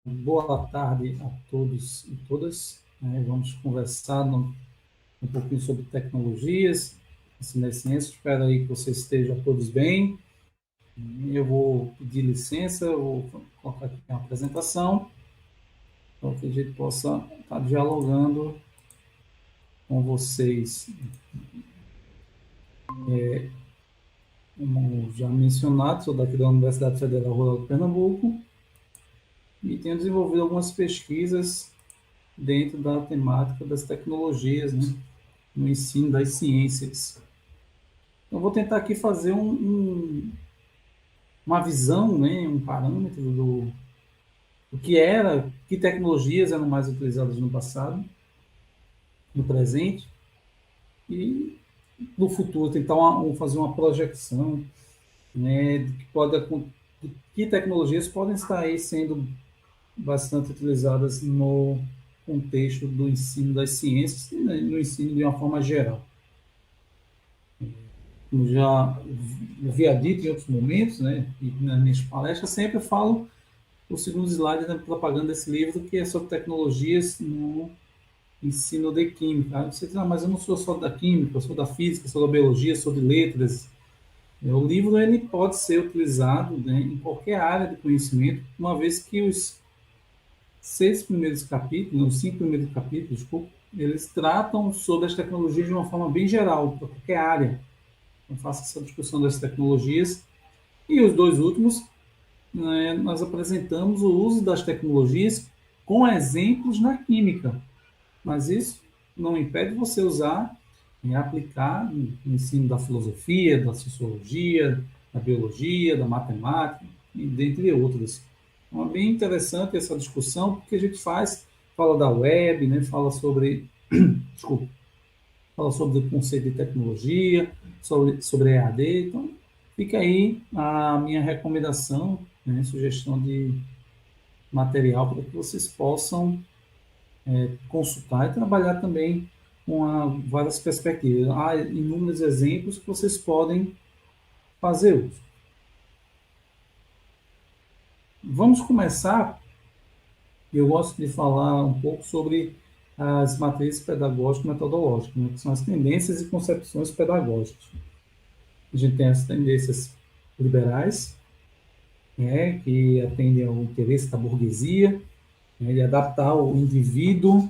Boa tarde a todos e todas. Vamos conversar um pouquinho sobre tecnologias, ensino e ciência. Espero aí que vocês estejam todos bem. Eu vou pedir licença, vou colocar aqui uma apresentação, para que a gente possa estar dialogando com vocês. Como já mencionado, sou daqui da Universidade Federal Rural de Pernambuco e tenho desenvolvido algumas pesquisas dentro da temática das tecnologias, né, no ensino das ciências. Eu vou tentar aqui fazer uma visão, né, um parâmetro do que era, que tecnologias eram mais utilizadas no passado, no presente, e no futuro tentar fazer uma projeção, né, de que tecnologias podem estar aí sendo bastante utilizadas no contexto do ensino das ciências e no ensino de uma forma geral. Como já havia dito em outros momentos, né, e nas minhas palestras, sempre falo o segundo slide da propaganda desse livro, que é sobre tecnologias no ensino de química. Aí você diz, mas eu não sou só da química, eu sou da física, sou da biologia, sou de letras. O livro ele pode ser utilizado, né, em qualquer área de conhecimento, uma vez que os 5 primeiros capítulos, desculpa, eles tratam sobre as tecnologias de uma forma bem geral, para qualquer área. Eu faço essa discussão das tecnologias. E os dois últimos, né, nós apresentamos o uso das tecnologias com exemplos na química. Mas isso não impede você usar e aplicar no ensino da filosofia, da sociologia, da biologia, da matemática, e dentre outras. Então, é bem interessante essa discussão, porque a gente fala da web, né, fala sobre, desculpa, fala sobre o conceito de tecnologia, sobre EAD. Então, fica aí a minha recomendação, né, sugestão de material para que vocês possam consultar e trabalhar também com várias perspectivas. Há inúmeros exemplos que vocês podem fazer uso. Vamos começar. Eu gosto de falar um pouco sobre as matrizes pedagógicas e metodológicas, né, que são as tendências e concepções pedagógicas. A gente tem as tendências liberais, né, que atendem ao interesse da burguesia, né, de adaptar o indivíduo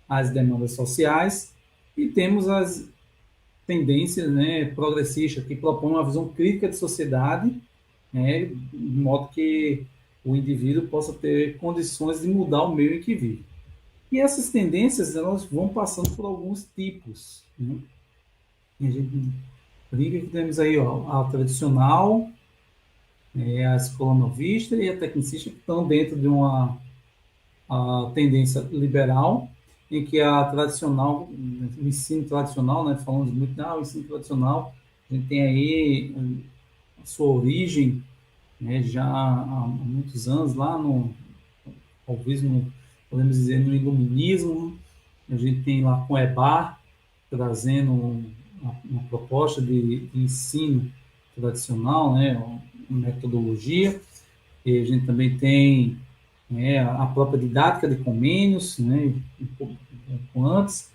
às demandas sociais, e temos as tendências, né, progressistas, que propõem uma visão crítica de sociedade, né, de modo que o indivíduo possa ter condições de mudar o meio em que vive. E essas tendências, elas vão passando por alguns tipos, né? E a gente brinca que temos aí, a tradicional, a escola novista e a tecnicista, que estão dentro de a tendência liberal, em que a tradicional, o ensino tradicional, né, falamos muito, o ensino tradicional, a gente tem aí a sua origem, né, já há muitos anos, lá talvez podemos dizer, no iluminismo. A gente tem lá com Ebar, trazendo uma proposta de ensino tradicional, né, uma metodologia. E a gente também tem, né, a própria didática de Comênios, né, um pouco antes,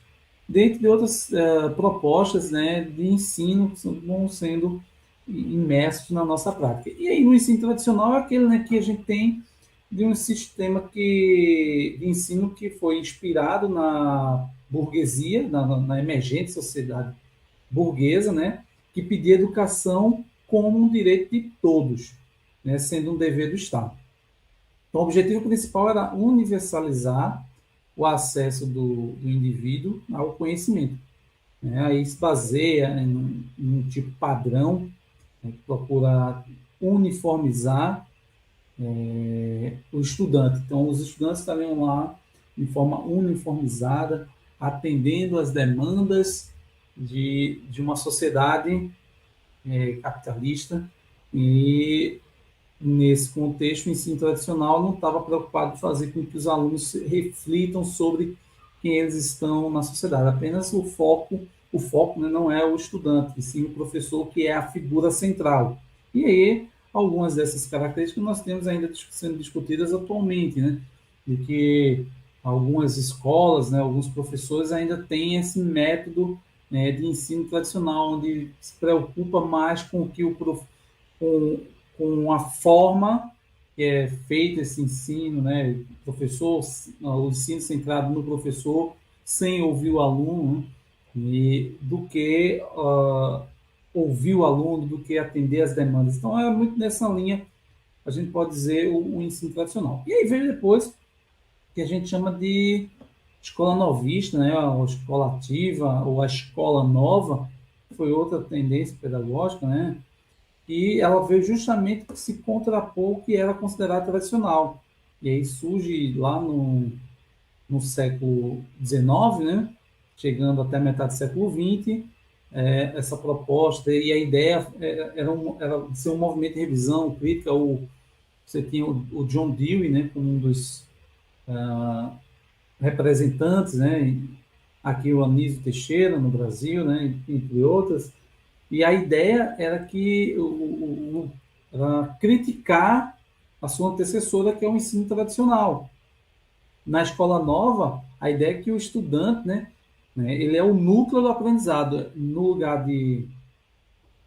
dentre de outras propostas, né, de ensino que vão sendo imersos na nossa prática. E aí, no ensino tradicional é aquele, né, que a gente tem de um sistema de ensino que foi inspirado na burguesia, na emergente sociedade burguesa, né, que pedia educação como um direito de todos, né, sendo um dever do Estado. Então, o objetivo principal era universalizar o acesso do indivíduo ao conhecimento, né? Aí se baseia em um tipo padrão, né, que procura uniformizar o estudante. Então, os estudantes estariam lá de forma uniformizada, atendendo às demandas de uma sociedade capitalista, e nesse contexto, o ensino tradicional não estava preocupado em fazer com que os alunos reflitam sobre quem eles estão na sociedade. Apenas o foco, né, não é o estudante, e sim o professor, que é a figura central. E aí, algumas dessas características nós temos ainda sendo discutidas atualmente, né? de que algumas escolas, né, alguns professores ainda têm esse método, né, de ensino tradicional, onde se preocupa mais com que com, com a forma que é feito esse ensino, né, professor, o ensino centrado no professor, sem ouvir o aluno, né, e do que ouvir o aluno, do que atender as demandas. Então, é muito nessa linha, a gente pode dizer, o ensino tradicional. E aí veio depois que a gente chama de escola novista, né, ou escola ativa, ou a escola nova, foi outra tendência pedagógica, né, e ela veio justamente para se contrapor o que era considerado tradicional. E aí surge lá no século XIX, né, chegando até metade do século XX, essa proposta, e a ideia era de ser um movimento de revisão crítica. Você tinha o John Dewey, né, como um dos representantes, né, aqui o Anísio Teixeira, no Brasil, né, entre outras, e a ideia era que era criticar a sua antecessora, que é o ensino tradicional. Na escola nova, a ideia é que o estudante, ele é o núcleo do aprendizado, no lugar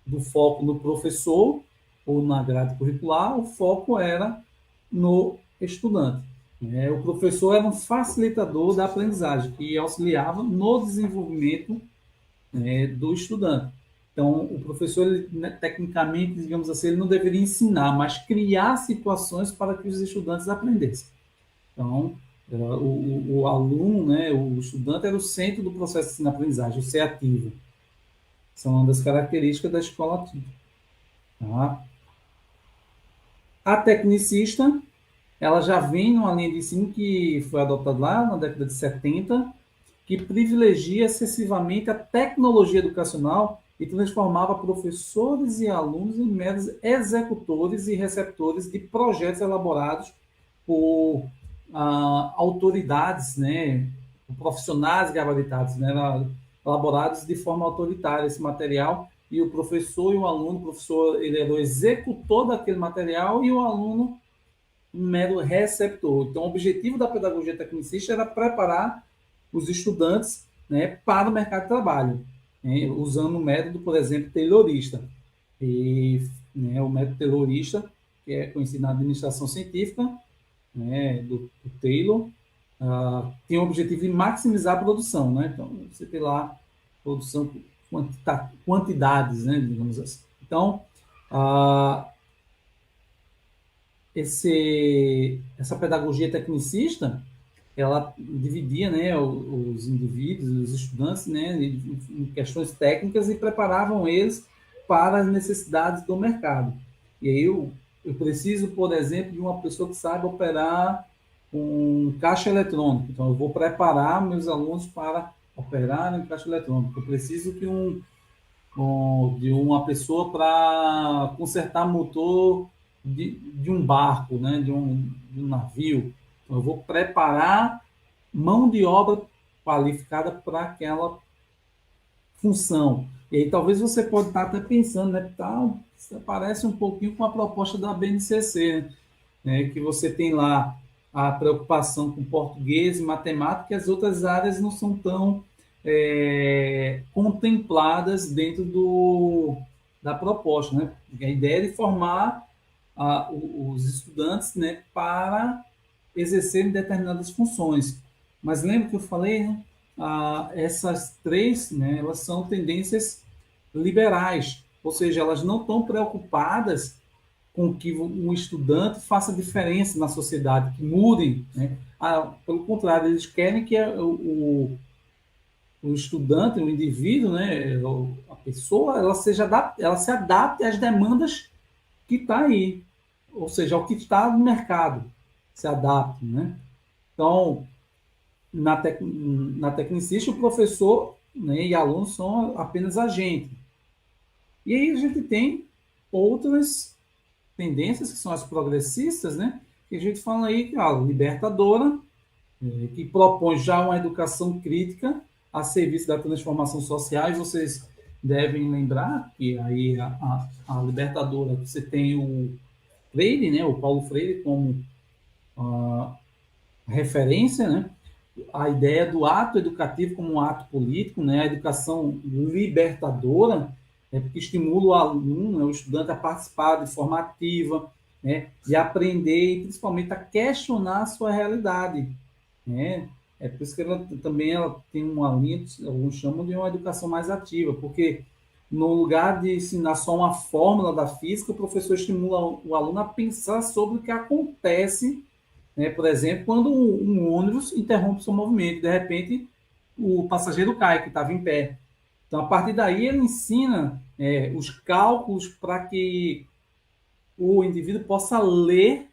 do foco no professor ou na grade curricular, o foco era no estudante. O professor era um facilitador da aprendizagem, que auxiliava no desenvolvimento, do estudante. Então, o professor, ele, né, tecnicamente, digamos assim, ele não deveria ensinar, mas criar situações para que os estudantes aprendessem. Então, o aluno, né, o estudante era o centro do processo de ensino-aprendizagem, o ser ativo. São uma das características da escola ativa. Tá? A tecnicista, ela já vem numa linha de ensino que foi adotada lá na década de 70, que privilegia excessivamente a tecnologia educacional e transformava professores e alunos em meros executores e receptores de projetos elaborados por autoridades, né, profissionais gabaritados, né, elaborados de forma autoritária esse material, e o professor e o aluno, o professor ele era o executor daquele material e o aluno um mero receptor. Então, o objetivo da pedagogia tecnicista era preparar os estudantes, né, para o mercado de trabalho, né, usando o método, por exemplo, taylorista. E, né, o método taylorista, que é conhecido na administração científica, né, do Taylor, tem o objetivo de maximizar a produção. Né? Então, você tem lá produção, quantidades, né, digamos assim. Então, uh, essa pedagogia tecnicista, ela dividia, né, os indivíduos, os estudantes, né, em questões técnicas e preparavam eles para as necessidades do mercado. E aí eu preciso, por exemplo, de uma pessoa que saiba operar um caixa eletrônico. Então, eu vou preparar meus alunos para operar em caixa eletrônico. Eu preciso de uma pessoa para consertar motor de um barco, né, de um navio. Então, eu vou preparar mão de obra qualificada para aquela função. E aí talvez você pode estar até pensando, né, tá, isso parece um pouquinho com a proposta da BNCC, né, que você tem lá a preocupação com português e matemática, e as outras áreas não são tão contempladas dentro da proposta. Né? A ideia é de formar os estudantes, né, para exercerem determinadas funções. Mas lembra que eu falei, né? Essas três, né, elas são tendências liberais, ou seja, elas não estão preocupadas com que um estudante faça diferença na sociedade, que mudem. Né? Pelo contrário, eles querem que o estudante, o indivíduo, né, a pessoa, ela se adapte às demandas que está aí, ou seja, ao que está no mercado, se adapte. Né? Então, na tecnicista, o professor, né, e aluno são apenas agente. E aí a gente tem outras tendências, que são as progressistas, né, que a gente fala aí, que a libertadora, que propõe já uma educação crítica a serviço da transformação social, e vocês devem lembrar que aí a libertadora, você tem o Freire, né, o Paulo Freire, como referência, né? A ideia do ato educativo como um ato político, né? A educação libertadora, porque estimula o aluno, né? O estudante a participar de forma ativa, né? De aprender e principalmente a questionar a sua realidade, né? É por isso que ela tem uma linha, alguns chamam de uma educação mais ativa, porque no lugar de ensinar só uma fórmula da física, o professor estimula o aluno a pensar sobre o que acontece, né? Por exemplo, quando um ônibus interrompe seu movimento, de repente o passageiro cai, que estava em pé. Então, a partir daí, ele ensina os cálculos para que o indivíduo possa ler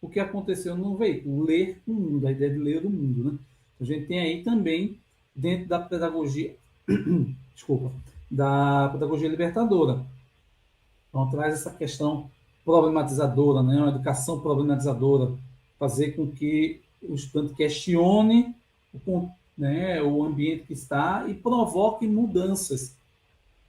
o que aconteceu no veículo, ler o mundo, a ideia de ler o mundo. Né? A gente tem aí também, dentro da pedagogia, desculpa, da pedagogia libertadora. Então, traz essa questão problematizadora, né? Uma educação problematizadora, fazer com que o estudante questione o ambiente que está e provoque mudanças.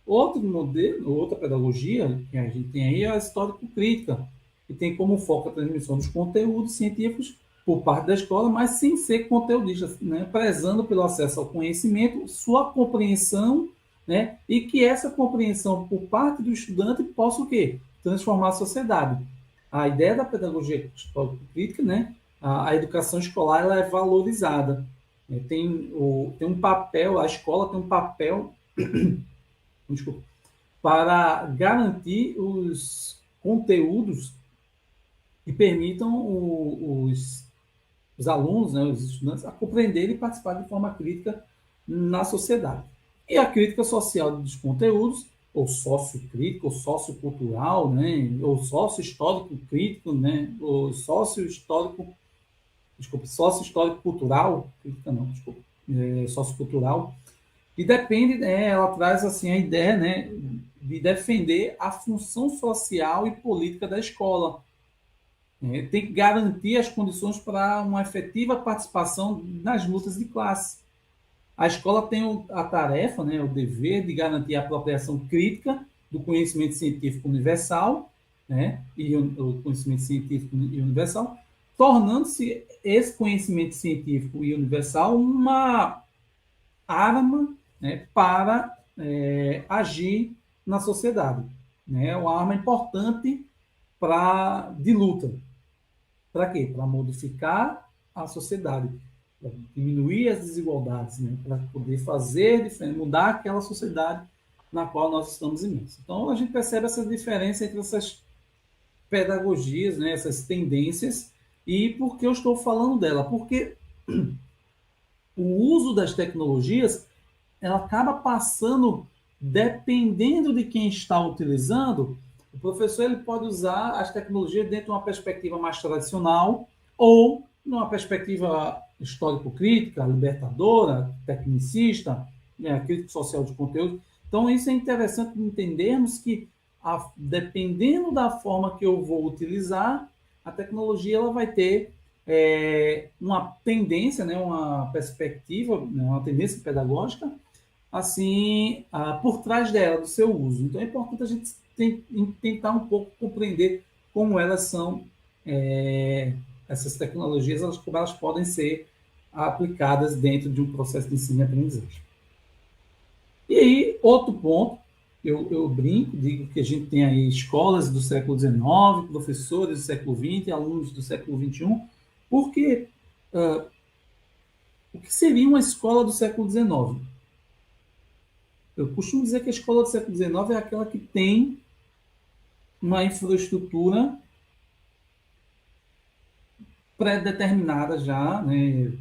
Outro modelo, outra pedagogia que a gente tem aí é a histórico-crítica, que tem como foco a transmissão dos conteúdos científicos por parte da escola, mas sem ser conteudista, né? Prezando pelo acesso ao conhecimento, sua compreensão, né? E que essa compreensão por parte do estudante possa o quê? Transformar a sociedade. A ideia da pedagogia histórico-crítica, né? A educação escolar ela é valorizada. Tem um papel, a escola tem um papel desculpa, para garantir os conteúdos que permitam os alunos, né, os estudantes, a compreender e participar de forma crítica na sociedade. E a crítica social dos conteúdos, ou sociocrítica, ou sociocultural, né, ou sócio-histórico crítico, né, ou sócio-histórico cultural, crítica não, desculpa, sociocultural, e depende, ela traz assim a ideia, né, de defender a função social e política da escola. Tem que garantir as condições para uma efetiva participação nas lutas de classe. A escola tem a tarefa, né, o dever de garantir a apropriação crítica do conhecimento científico universal, né, e o conhecimento científico e universal, tornando-se esse conhecimento científico e universal uma arma, né, para agir na sociedade. Né? Uma arma importante de luta. Para quê? Para modificar a sociedade, para diminuir as desigualdades, né? Para poder fazer diferença, mudar aquela sociedade na qual nós estamos imersos. Então, a gente percebe essa diferença entre essas pedagogias, né? Essas tendências, e por que eu estou falando dela? Porque o uso das tecnologias ela acaba passando, dependendo de quem está utilizando, o professor ele pode usar as tecnologias dentro de uma perspectiva mais tradicional ou numa perspectiva histórico-crítica, libertadora, tecnicista, né, crítico social de conteúdo. Então, isso é interessante entendermos que, dependendo da forma que eu vou utilizar, a tecnologia ela vai ter uma tendência, né, uma perspectiva, né, uma tendência pedagógica assim, por trás dela, do seu uso. Então é importante a gente tentar um pouco compreender como elas são, essas tecnologias, como elas podem ser aplicadas dentro de um processo de ensino e aprendizagem. E aí, outro ponto, eu brinco, digo que a gente tem aí escolas do século XIX, professores do século XX, alunos do século XXI, porque o que seria uma escola do século XIX? Eu costumo dizer que a escola do século XIX é aquela que tem uma infraestrutura pré-determinada já, né?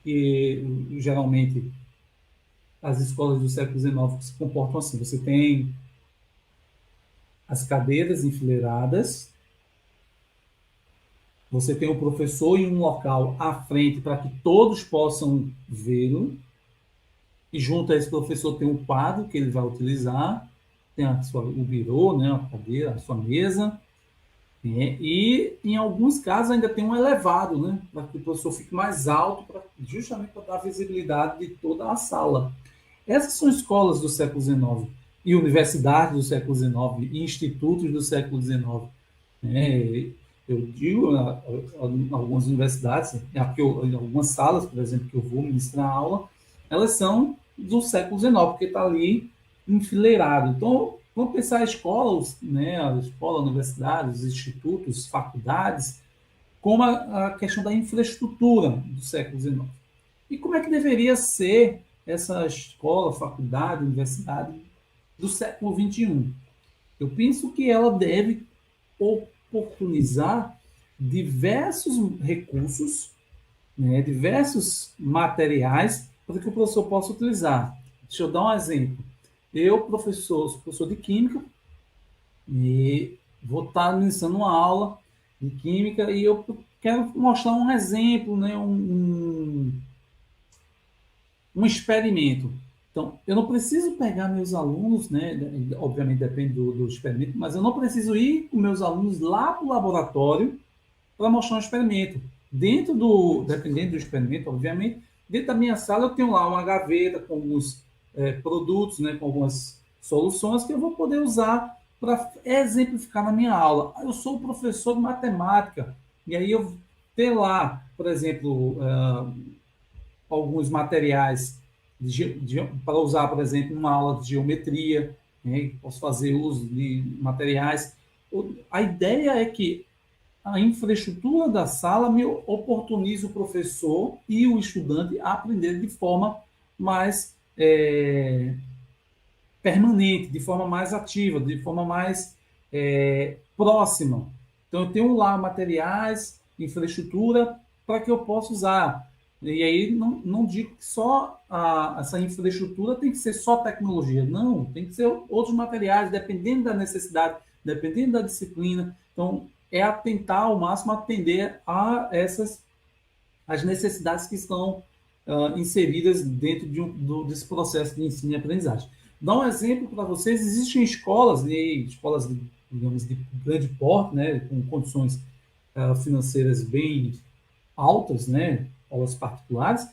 Que geralmente as escolas do século XIX se comportam assim. Você tem as cadeiras enfileiradas, você tem o professor em um local à frente para que todos possam vê-lo, e junto a esse professor tem um quadro que ele vai utilizar, tem o birô, né, a cadeira, a sua mesa, e em alguns casos ainda tem um elevado, né, para que o professor fique mais alto, justamente para dar visibilidade de toda a sala. Essas são escolas do século XIX, e universidades do século XIX, e institutos do século XIX. Né? Eu digo, em algumas universidades, em algumas salas, por exemplo, que eu vou ministrar aula, elas são do século XIX, porque está ali enfileirado. Então, vamos pensar a escola, né, a escola, a universidade, os institutos, faculdades, como a questão da infraestrutura do século XIX. E como é que deveria ser essa escola, faculdade, universidade do século XXI? Eu penso que ela deve oportunizar diversos recursos, né, diversos materiais para que o professor possa utilizar. Deixa eu dar um exemplo. Eu, professor, sou professor de Química e vou estar ministrando uma aula de Química e eu quero mostrar um exemplo, né, um experimento. Então, eu não preciso pegar meus alunos, né? Obviamente depende do experimento, mas eu não preciso ir com meus alunos lá para o laboratório para mostrar um experimento. Dependendo do experimento, obviamente, dentro da minha sala eu tenho lá uma gaveta com alguns produtos, né, com algumas soluções que eu vou poder usar para exemplificar na minha aula. Eu sou professor de matemática, e aí eu ter lá, por exemplo, alguns materiais para usar, por exemplo, numa aula de geometria, né? Posso fazer uso de materiais. A ideia é que a infraestrutura da sala me oportunize o professor e o estudante a aprender de forma mais permanente, de forma mais ativa, de forma mais próxima. Então, eu tenho lá materiais, infraestrutura para que eu possa usar. E aí, não digo que só essa infraestrutura tem que ser só tecnologia. Não, tem que ser outros materiais, dependendo da necessidade, dependendo da disciplina. Então, é tentar ao máximo atender a essas as necessidades que estão inseridas dentro desse processo de ensino e aprendizagem. Dá um exemplo para vocês: existem escolas, digamos, de grande porte, né, com condições financeiras bem altas, né, aulas particulares,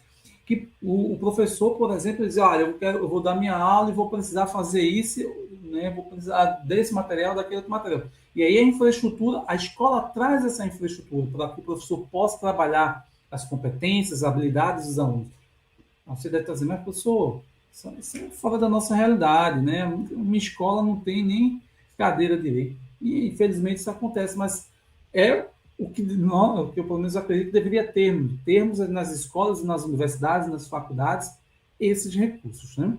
que o professor, por exemplo, diz: olha, eu vou dar minha aula e vou precisar fazer isso, né, vou precisar desse material, daquele outro material. E aí a infraestrutura, a escola traz essa infraestrutura para que o professor possa trabalhar as competências, as habilidades dos alunos. Você deve estar dizendo: mas professor, isso é fora da nossa realidade, né? Uma escola não tem nem cadeira direito. E infelizmente isso acontece, mas é o que eu pelo menos acredito que deveria termos nas escolas, nas universidades, nas faculdades, esses recursos, né?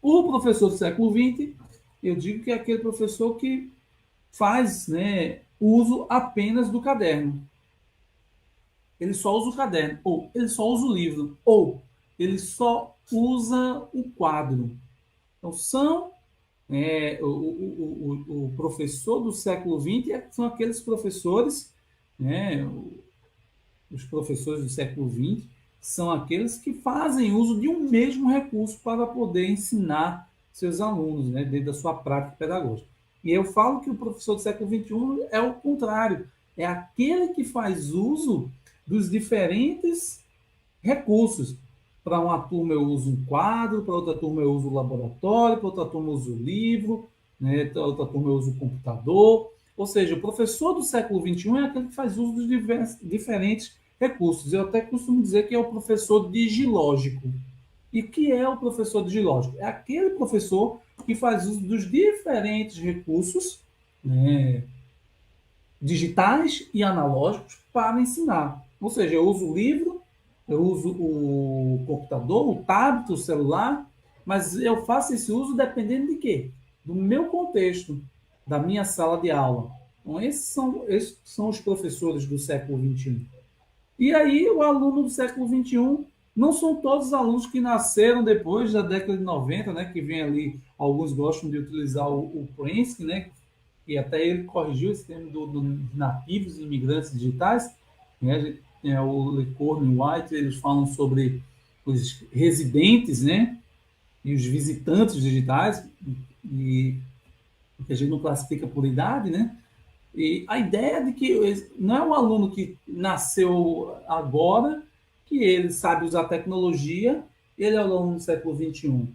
O professor do século XX, eu digo que é aquele professor que faz, né, uso apenas do caderno. Ele só usa o caderno, ou ele só usa o livro, ou ele só usa o quadro. Então, o professor do século XX são aqueles professores, né, os professores do século XX são aqueles que fazem uso de um mesmo recurso para poder ensinar seus alunos, né, dentro da sua prática pedagógica. E eu falo que o professor do século XXI é o contrário, é aquele que faz uso dos diferentes recursos. Para uma turma eu uso um quadro, para outra turma eu uso o laboratório, para outra turma eu uso o livro, né? Para outra turma eu uso o computador. Ou seja, o professor do século XXI é aquele que faz uso dos diferentes recursos. Eu até costumo dizer que é o professor digilógico. E o que é o professor digilógico? É aquele professor que faz uso dos diferentes recursos, né, digitais e analógicos para ensinar. Ou seja, eu uso o livro, eu uso o computador, o tablet, o celular, mas eu faço esse uso dependendo de quê? Do meu contexto, da minha sala de aula. Então, esses são os professores do século XXI. E aí, o aluno do século XXI não são todos os alunos que nasceram depois da década de 90, né, que vem ali, alguns gostam de utilizar o Prince, né, e até ele corrigiu esse termo de nativos e imigrantes digitais, né? O LeCourne e White, eles falam sobre os residentes, né? E os visitantes digitais, e que a gente não classifica por idade, né? E a ideia de que não é um aluno que nasceu agora, que ele sabe usar tecnologia, ele é o aluno do século XXI,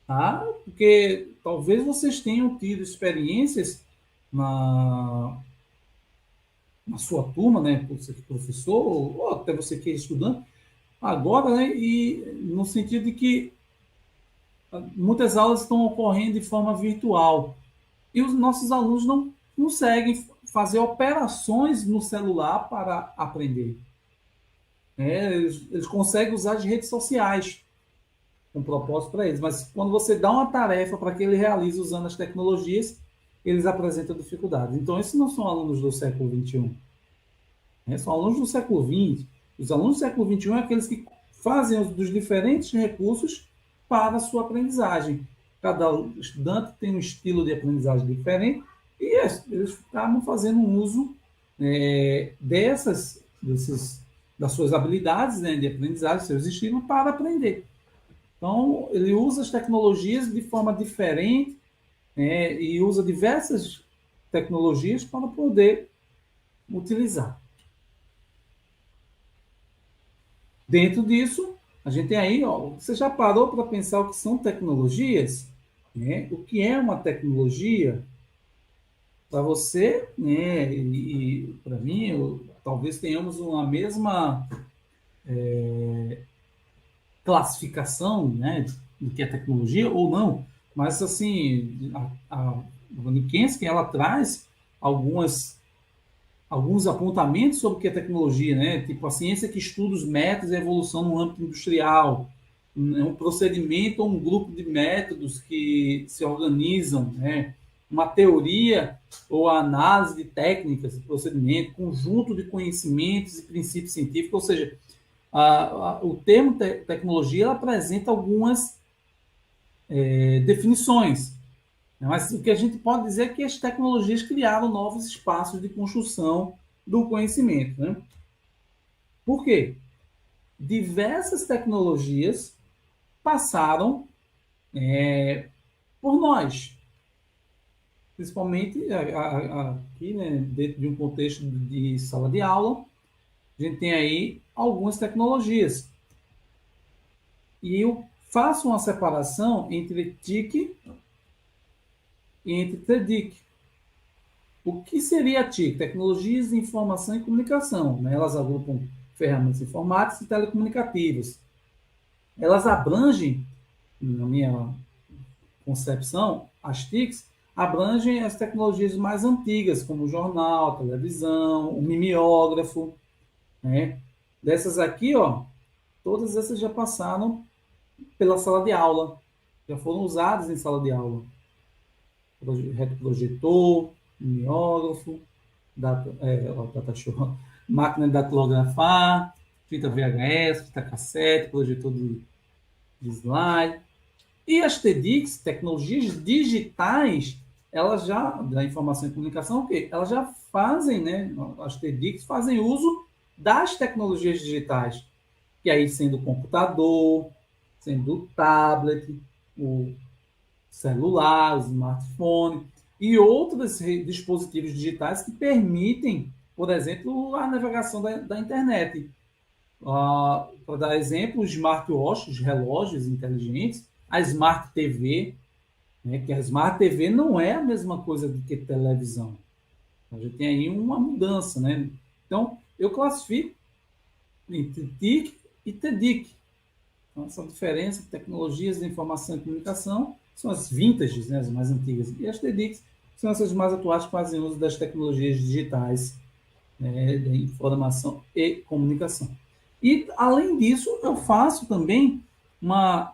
tá? Porque talvez vocês tenham tido experiências na, na sua turma, né, você que é professor, ou até você que é estudante, agora, né, e no sentido de que muitas aulas estão ocorrendo de forma virtual e os nossos alunos não conseguem fazer operações no celular para aprender. Né? Eles conseguem usar as redes sociais com propósito para eles, mas quando você dá uma tarefa para que ele realize usando as tecnologias, eles apresentam dificuldades. Então, esses não são alunos do século XXI, né? São alunos do século XX. Os alunos do século XXI são aqueles que fazem uso dos diferentes recursos para a sua aprendizagem. Cada estudante tem um estilo de aprendizagem diferente e eles acabam fazendo um uso das suas habilidades, né, de aprendizagem, seus estilos, para aprender. Então, ele usa as tecnologias de forma diferente, né, e usa diversas tecnologias para poder utilizar. Dentro disso, a gente tem aí, ó, você já parou para pensar o que são tecnologias? Né? O que é uma tecnologia? Para você, né, e para mim, talvez tenhamos uma mesma classificação, né, do que é tecnologia ou não, mas assim, a Wanikinsky, ela traz alguns apontamentos sobre o que é tecnologia, né? Tipo, a ciência que estuda os métodos e a evolução no âmbito industrial, um procedimento ou um grupo de métodos que se organizam, né? Uma teoria ou a análise de técnicas e procedimento, conjunto de conhecimentos e princípios científicos, ou seja, o termo tecnologia apresenta algumas definições, né? Mas o que a gente pode dizer é que as tecnologias criaram novos espaços de construção do conhecimento. Né? Por quê? Diversas tecnologias passaram por nós, principalmente aqui, né, dentro de um contexto de sala de aula, a gente tem aí algumas tecnologias. E eu faço uma separação entre TIC e entre TEDIC. O que seria a TIC? Tecnologias de Informação e Comunicação. Né? Elas agrupam ferramentas informáticas e telecomunicativas. Elas abrangem, na minha concepção, as TICs abrangem as tecnologias mais antigas, como o jornal, a televisão, o mimeógrafo. Né? Dessas aqui, ó, todas essas já passaram pela sala de aula, já foram usadas em sala de aula. Retroprojetor, mimeógrafo, data show, máquina de datilografar, fita VHS, fita cassete, projetor de slide. E as TEDx, tecnologias digitais, elas já, da informação e comunicação, o quê? Elas já fazem, né? As TEDx fazem uso das tecnologias digitais, que aí sendo o computador, sendo o tablet, o celular, o smartphone e outros dispositivos digitais que permitem, por exemplo, a navegação da internet. Para dar exemplo, os smartwatches, os relógios inteligentes, a Smart TV, né, que a Smart TV não é a mesma coisa do que televisão. A gente tem aí uma mudança. Né? Então, eu classifico entre TIC e TEDIC. Então, essa diferença de tecnologias de informação e comunicação são as vintages, né, as mais antigas, e as TEDx são essas mais atuais que fazem uso das tecnologias digitais, né, de informação e comunicação. E, além disso, eu faço também uma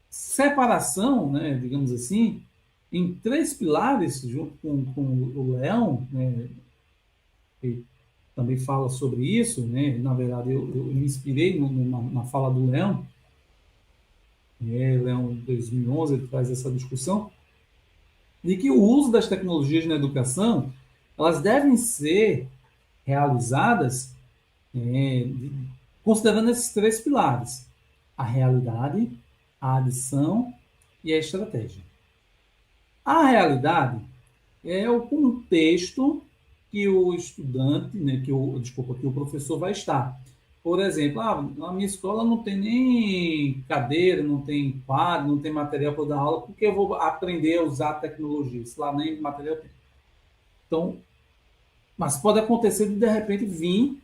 separação, né, digamos assim, em três pilares, junto com o Leão, né, que também fala sobre isso. Né, na verdade, eu me inspirei na fala do Leão, Leão 2011, ele traz essa discussão, de que o uso das tecnologias na educação, elas devem ser realizadas é, considerando esses três pilares: a realidade, a adição e a estratégia. A realidade é o contexto que o estudante, né, que o professor vai estar. Por exemplo, na minha escola não tem nem cadeira, não tem quadro, não tem material para dar aula, porque eu vou aprender a usar a tecnologia, se lá nem material tem. Então, Mas pode acontecer de repente vir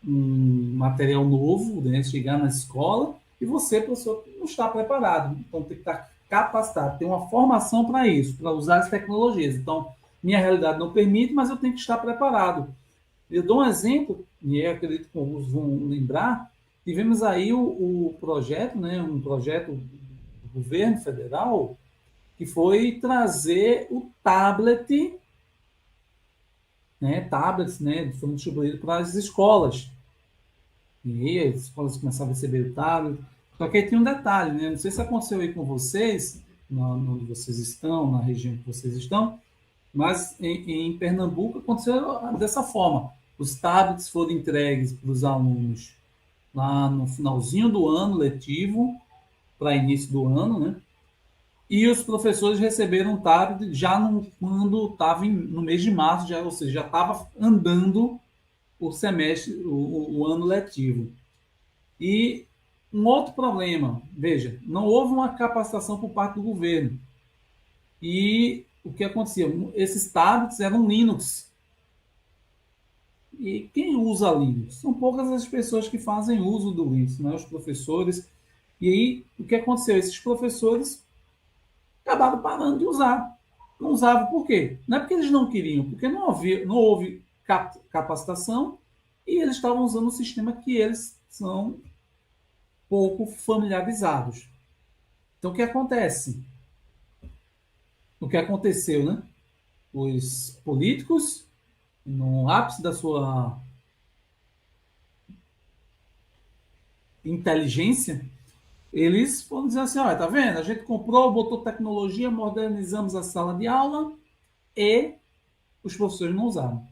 um material novo, né, chegar na escola e você, professor, não está preparado. Então tem que estar capacitado, ter uma formação para isso, para usar as tecnologias. Então, minha realidade não permite, mas eu tenho que estar preparado. Eu dou um exemplo, e eu acredito que alguns vão lembrar, tivemos aí o projeto, né, um projeto do governo federal, que foi trazer o tablet, né, tablets, né, foram distribuídos para as escolas. E aí as escolas começaram a receber o tablet. Só que aí tem um detalhe, né, não sei se aconteceu aí com vocês, onde vocês estão, na região que vocês estão, mas em Pernambuco aconteceu dessa forma. Os tablets foram entregues para os alunos lá no finalzinho do ano letivo, para início do ano, né? E os professores receberam o tablet já quando estava no mês de março, já, ou seja, já estava andando o semestre, o ano letivo. E um outro problema, veja, não houve uma capacitação por parte do governo. E o que acontecia? Esses tablets eram Linux. E quem usa Linux? São poucas as pessoas que fazem uso do Linux, né? Os professores. E aí, o que aconteceu? Esses professores acabaram parando de usar. Não usavam por quê? Não é porque eles não queriam, porque não houve capacitação e eles estavam usando um sistema que eles são pouco familiarizados. Então, o que acontece? O que aconteceu, né? Os políticos, no ápice da sua inteligência, eles foram dizer assim, olha, tá vendo? A gente comprou, botou tecnologia, modernizamos a sala de aula e os professores não usaram.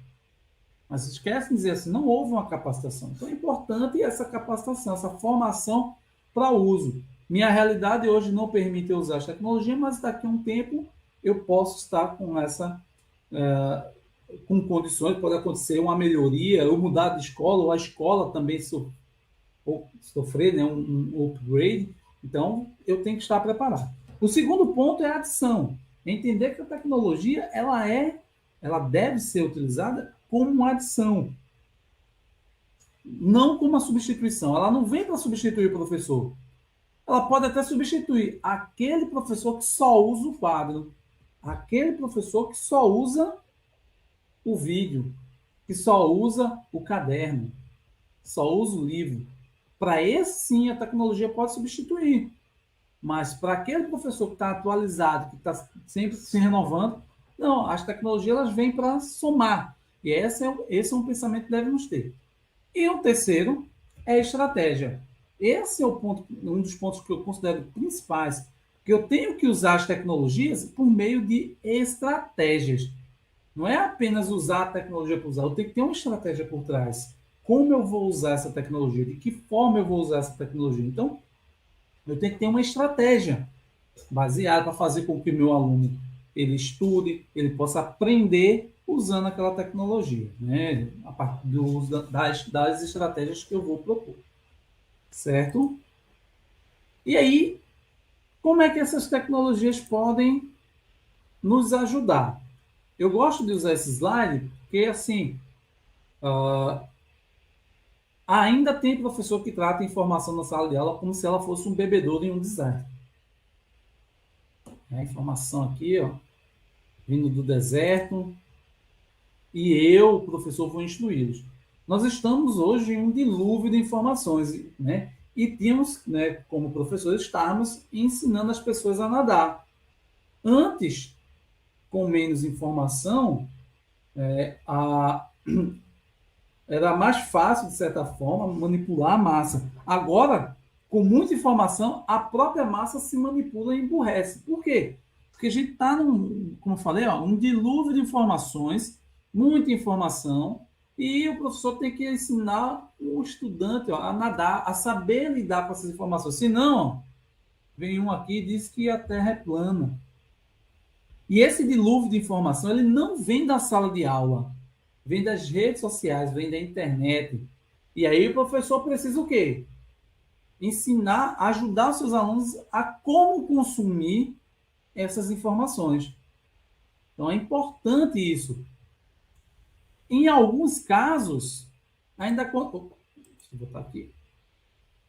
Mas esquece de dizer assim, não houve uma capacitação. Então é importante essa capacitação, essa formação para uso. Minha realidade hoje não permite eu usar a tecnologia, mas daqui a um tempo eu posso estar com essa com condições, pode acontecer uma melhoria, eu mudar de escola, ou a escola também sofrer, né, um upgrade. Então, eu tenho que estar preparado. O segundo ponto é a adição. É entender que a tecnologia ela deve ser utilizada como uma adição, não como uma substituição. Ela não vem para substituir o professor. Ela pode até substituir aquele professor que só usa o quadro, aquele professor que só usa o vídeo, que só usa o caderno, só usa o livro. Para esse sim a tecnologia pode substituir. Mas para aquele professor que está atualizado, que está sempre se renovando, não, as tecnologias elas vêm para somar. E esse é um pensamento que devemos ter. E o terceiro é a estratégia. Esse é o ponto, um dos pontos que eu considero principais, que eu tenho que usar as tecnologias por meio de estratégias. Não é apenas usar a tecnologia por usar, eu tenho que ter uma estratégia por trás. Como eu vou usar essa tecnologia? De que forma eu vou usar essa tecnologia? Então, eu tenho que ter uma estratégia baseada para fazer com que o meu aluno ele estude, ele possa aprender usando aquela tecnologia, né? A partir do uso das estratégias que eu vou propor, certo? E aí, como é que essas tecnologias podem nos ajudar? Eu gosto de usar esse slide porque, assim, ainda tem professor que trata a informação na sala de aula como se ela fosse um bebedouro em um deserto. A informação aqui, ó, vindo do deserto, e eu, professor, vou instruí-los. Nós estamos hoje em um dilúvio de informações, né? E tínhamos, né, como professores, estarmos ensinando as pessoas a nadar. Antes, com menos informação, a era mais fácil, de certa forma, manipular a massa. Agora, com muita informação, a própria massa se manipula e emburrece. Por quê? Porque a gente está, como eu falei, ó, um dilúvio de informações, muita informação, e o professor tem que ensinar o estudante ó, a nadar, a saber lidar com essas informações. Senão, ó, vem um aqui e diz que a Terra é plana. E esse dilúvio de informação, ele não vem da sala de aula, vem das redes sociais, vem da internet. E aí o professor precisa o quê? Ensinar, ajudar os seus alunos a como consumir essas informações. Então é importante isso. Em alguns casos, ainda... Deixa eu botar aqui.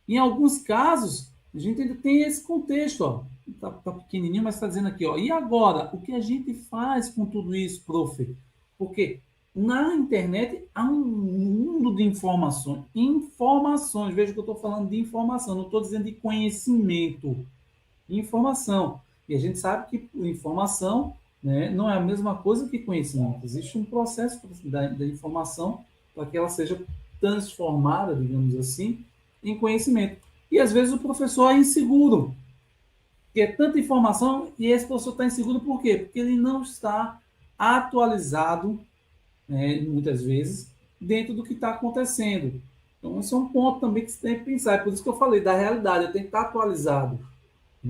Em alguns casos, a gente ainda tem esse contexto, ó. Tá pequenininho, mas está dizendo aqui, ó. E agora, o que a gente faz com tudo isso, prof? Porque na internet há um mundo de informações. Informações, veja que eu estou falando de informação, não estou dizendo de conhecimento. Informação. E a gente sabe que informação, né, não é a mesma coisa que conhecimento. Existe um processo da informação para que ela seja transformada, digamos assim, em conhecimento. E às vezes o professor é inseguro, porque é tanta informação e esse professor está inseguro por quê? Porque ele não está atualizado, né, muitas vezes, dentro do que está acontecendo. Então, esse é um ponto também que você tem que pensar. É por isso que eu falei da realidade, eu tenho que estar atualizado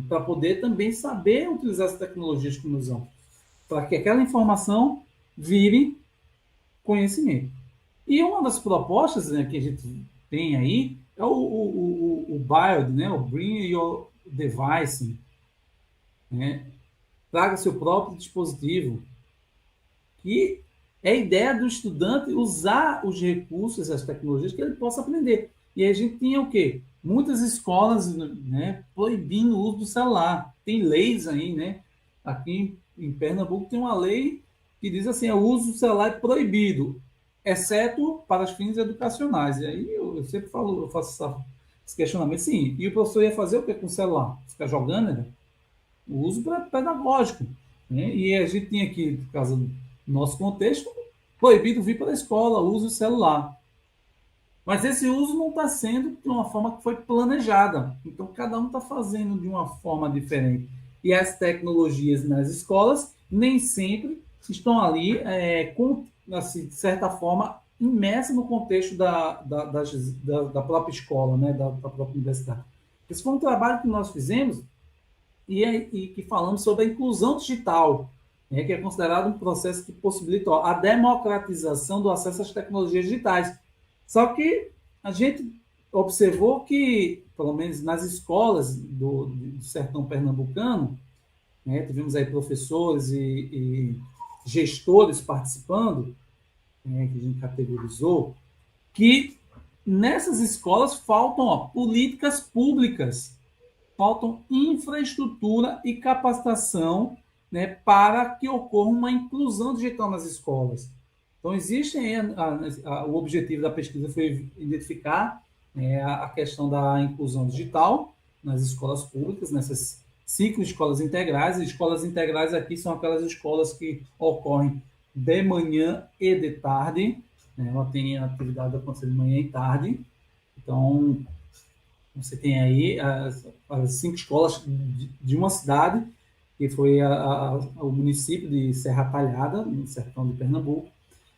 para poder também saber utilizar as tecnologias que nos usam, para que aquela informação vire conhecimento. E uma das propostas, né, que a gente tem aí é o BIOD, né, o Bring Your Device, né, traga seu próprio dispositivo, que é a ideia do estudante usar os recursos, as tecnologias que ele possa aprender. E aí a gente tinha o quê? Muitas escolas, né, proibindo o uso do celular. Tem leis aí, né? Aqui em Pernambuco tem uma lei que diz assim, o uso do celular é proibido, exceto para os fins educacionais. E aí eu sempre falo, eu faço esse questionamento, sim. E o professor ia fazer o que com o celular? Ficar jogando, né? O uso pedagógico. Né? E a gente tinha aqui, por causa do nosso contexto, proibido vir para a escola, o uso do celular. Mas esse uso não está sendo de uma forma que foi planejada. Então, cada um está fazendo de uma forma diferente. E as tecnologias nas escolas nem sempre estão ali, assim, de certa forma, imersas no contexto da própria escola, né? da própria universidade. Esse foi um trabalho que nós fizemos e que falamos sobre a inclusão digital, né, que é considerado um processo que possibilita a democratização do acesso às tecnologias digitais. Só que a gente observou que, pelo menos nas escolas do sertão pernambucano, né, tivemos aí professores e gestores participando, né, que a gente categorizou, que nessas escolas faltam políticas públicas, faltam infraestrutura e capacitação, né, para que ocorra uma inclusão digital nas escolas. Então, o objetivo da pesquisa foi identificar, né, a questão da inclusão digital nas escolas públicas, nessas 5 escolas integrais. As escolas integrais aqui são aquelas escolas que ocorrem de manhã e de tarde, né, ela tem atividade acontecendo de manhã e tarde. Então, você tem aí as 5 escolas de uma cidade, que foi o município de Serra Talhada, no sertão de Pernambuco.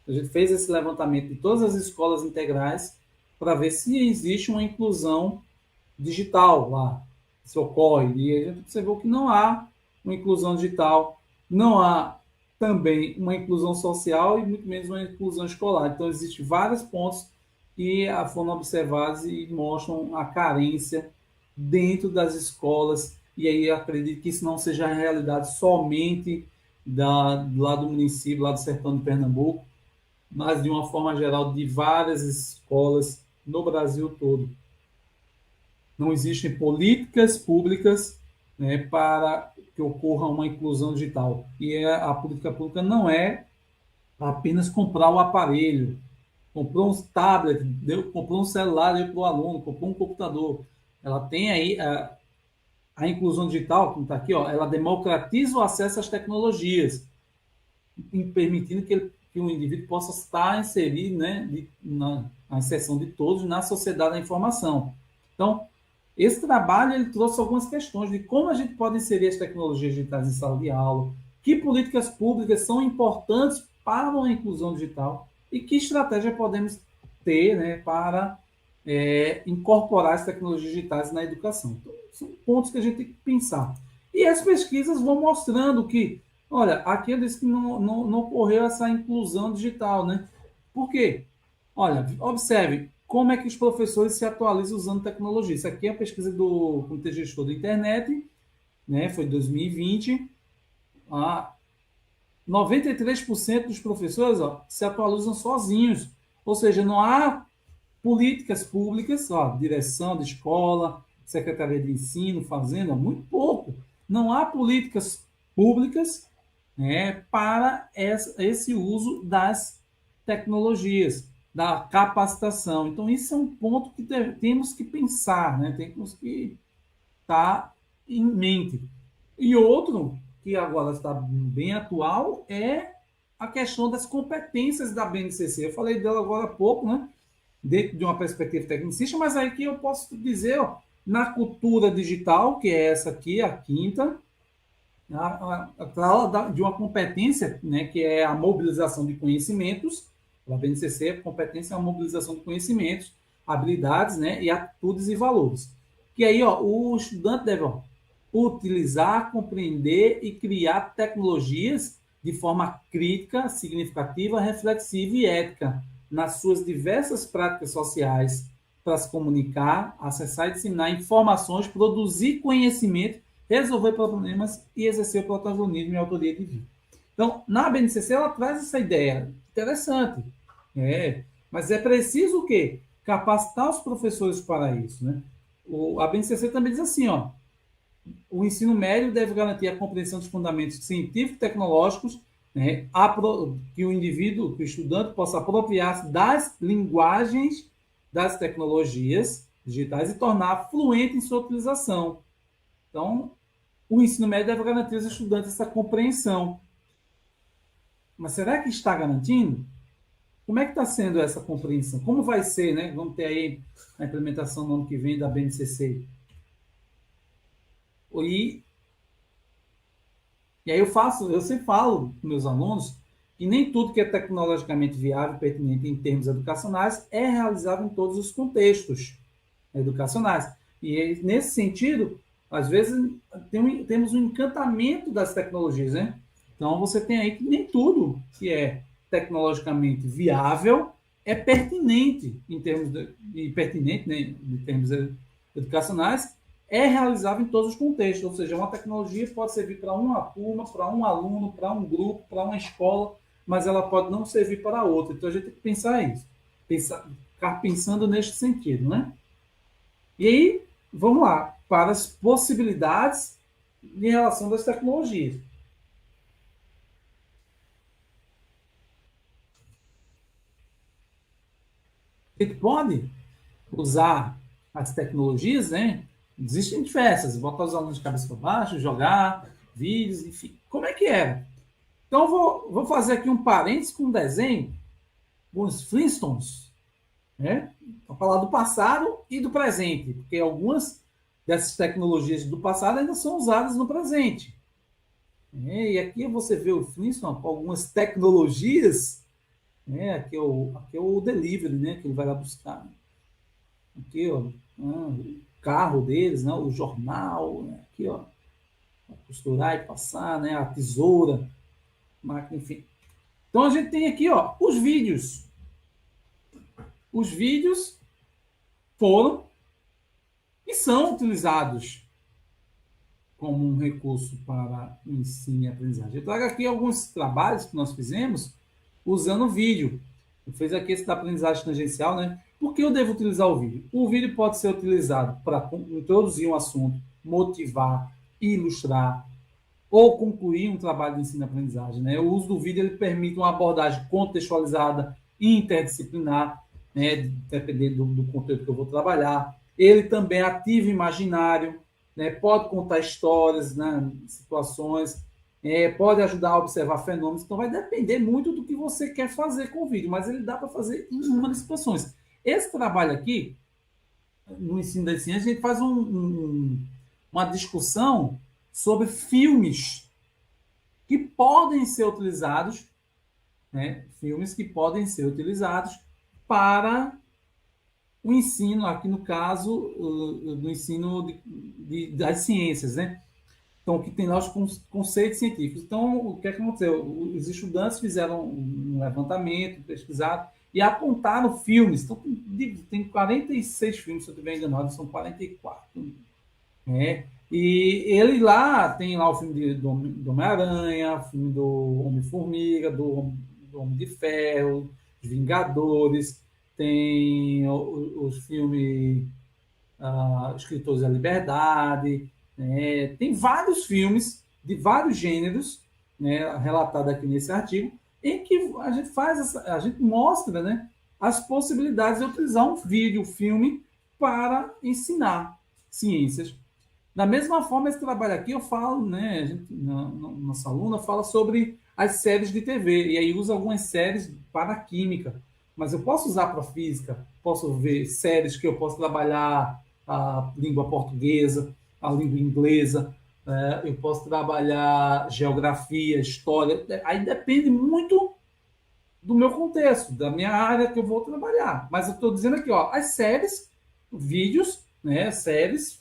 A gente fez esse levantamento de todas as escolas integrais para ver se existe uma inclusão digital lá, se ocorre. E a gente observou que não há uma inclusão digital, não há também uma inclusão social e muito menos uma inclusão escolar. Então, existem vários pontos que foram observados e mostram a carência dentro das escolas. E aí acredito que isso não seja a realidade somente lá do município, lá do sertão de Pernambuco, mas de uma forma geral de várias escolas no Brasil todo. Não existem políticas públicas, né, para que ocorra uma inclusão digital. E a política pública não é apenas comprar o aparelho, comprou um tablet, comprou um celular para o aluno, comprou um computador. Ela tem aí a inclusão digital, como está aqui, ela democratiza o acesso às tecnologias, permitindo que o indivíduo possa estar inserido, né, na inserção de todos na sociedade da informação. Então, esse trabalho ele trouxe algumas questões de como a gente pode inserir as tecnologias digitais em sala de aula, que políticas públicas são importantes para a inclusão digital e que estratégia podemos ter, né, para incorporar as tecnologias digitais na educação. Então, são pontos que a gente tem que pensar. E as pesquisas vão mostrando que, olha, aqui eu disse que não ocorreu essa inclusão digital, né? Por quê? Olha, observe como é que os professores se atualizam usando tecnologia. Isso aqui é a pesquisa do Comitê Gestor da Internet, né? Foi 2020. 93% dos professores se atualizam sozinhos. Ou seja, não há políticas públicas, direção de escola, secretaria de ensino fazendo, muito pouco. Não há políticas públicas, né, para esse uso das tecnologias, da capacitação. Então, isso é um ponto que temos que pensar, né? Temos que estar em mente. E outro, que agora está bem atual, é a questão das competências da BNCC. Eu falei dela agora há pouco, né? Dentro de uma perspectiva tecnicista, mas aí que eu posso dizer, na cultura digital, que é essa aqui, a quinta, de uma competência, né, que é a mobilização de conhecimentos. A BNCC, a competência é a mobilização de conhecimentos, habilidades, né, e atitudes e valores. Que aí, o estudante deve utilizar, compreender e criar tecnologias de forma crítica, significativa, reflexiva e ética nas suas diversas práticas sociais para se comunicar, acessar e disseminar informações, produzir conhecimento, resolver problemas e exercer o protagonismo e autoria de vida. Então, na BNCC, ela traz essa ideia interessante. Mas é preciso o quê? Capacitar os professores para isso. Né? A BNCC também diz assim, o ensino médio deve garantir a compreensão dos fundamentos científicos e tecnológicos, né, que o indivíduo, que o estudante possa apropriar-se das linguagens das tecnologias digitais e tornar fluente em sua utilização. Então, o ensino médio deve garantir aos estudantes essa compreensão. Mas será que está garantindo? Como é que está sendo essa compreensão? Como vai ser, né? Vamos ter aí a implementação no ano que vem da BNCC. E aí eu sempre falo com meus alunos que nem tudo que é tecnologicamente viável e pertinente em termos educacionais é realizável em todos os contextos educacionais. E nesse sentido, às vezes temos um encantamento das tecnologias, né? Então você tem aí que nem tudo que é tecnologicamente viável é pertinente em termos pertinente, né, em termos educacionais, é realizável em todos os contextos, ou seja, uma tecnologia pode servir para uma turma, para um aluno, para um grupo, para uma escola, mas ela pode não servir para outra. Então a gente tem que pensar isso, ficar pensando neste sentido, né? E aí, vamos lá, para as possibilidades em relação das tecnologias. A gente pode usar as tecnologias, né? Existem diversas, botar os alunos de cabeça para baixo, jogar vídeos, enfim. Como é que era? Então, vou fazer aqui um parênteses com um desenho, com os Flintstones, né? Para falar do passado e do presente, porque algumas dessas tecnologias do passado ainda são usadas no presente. E aqui você vê o Flintstone com algumas tecnologias, né? Aqui é o delivery, né? Que ele vai lá buscar. Aqui, o carro deles, né? O jornal, né? Aqui, costurar e passar, né? A tesoura, máquina, enfim. Então a gente tem aqui, os vídeos. Os vídeos foram e são utilizados como um recurso para o ensino e aprendizagem. Eu trago aqui alguns trabalhos que nós fizemos usando vídeo. Eu fiz aqui esse da aprendizagem tangencial, né? Por que eu devo utilizar o vídeo? O vídeo pode ser utilizado para introduzir um assunto, motivar, ilustrar ou concluir um trabalho de ensino e aprendizagem, né? O uso do vídeo ele permite uma abordagem contextualizada e interdisciplinar, né? Dependendo do conteúdo que eu vou trabalhar. Ele também ativa o imaginário, né? Pode contar histórias, né? Situações, pode ajudar a observar fenômenos. Então, vai depender muito do que você quer fazer com o vídeo, mas ele dá para fazer em inúmeras situações. Esse trabalho aqui, no ensino da ciência, a gente faz uma discussão sobre filmes que podem ser utilizados, né? Filmes que podem ser utilizados para o ensino, aqui no caso, do ensino das ciências, né? Então, que tem lá os conceitos científicos. Então, o que é que aconteceu? Os estudantes fizeram um levantamento, pesquisaram e apontaram filmes. Então, tem 46 filmes, se eu estiver enganado, são 44. E ele lá tem lá o filme do Homem-Aranha, filme do Homem-Formiga, do Homem de Ferro, dos Vingadores, tem os filmes Escritores da Liberdade, né? Tem vários filmes de vários gêneros, né, relatados aqui nesse artigo, em que a gente a gente mostra, né, as possibilidades de utilizar um vídeo, um filme para ensinar ciências. Da mesma forma, esse trabalho aqui eu falo, né, a gente, nossa aluna fala sobre as séries de TV, e aí usa algumas séries para a química, mas eu posso usar para física, posso ver séries que eu posso trabalhar a língua portuguesa, a língua inglesa, eu posso trabalhar geografia, história, aí depende muito do meu contexto, da minha área que eu vou trabalhar. Mas eu estou dizendo aqui, ó, as séries, vídeos, né, séries,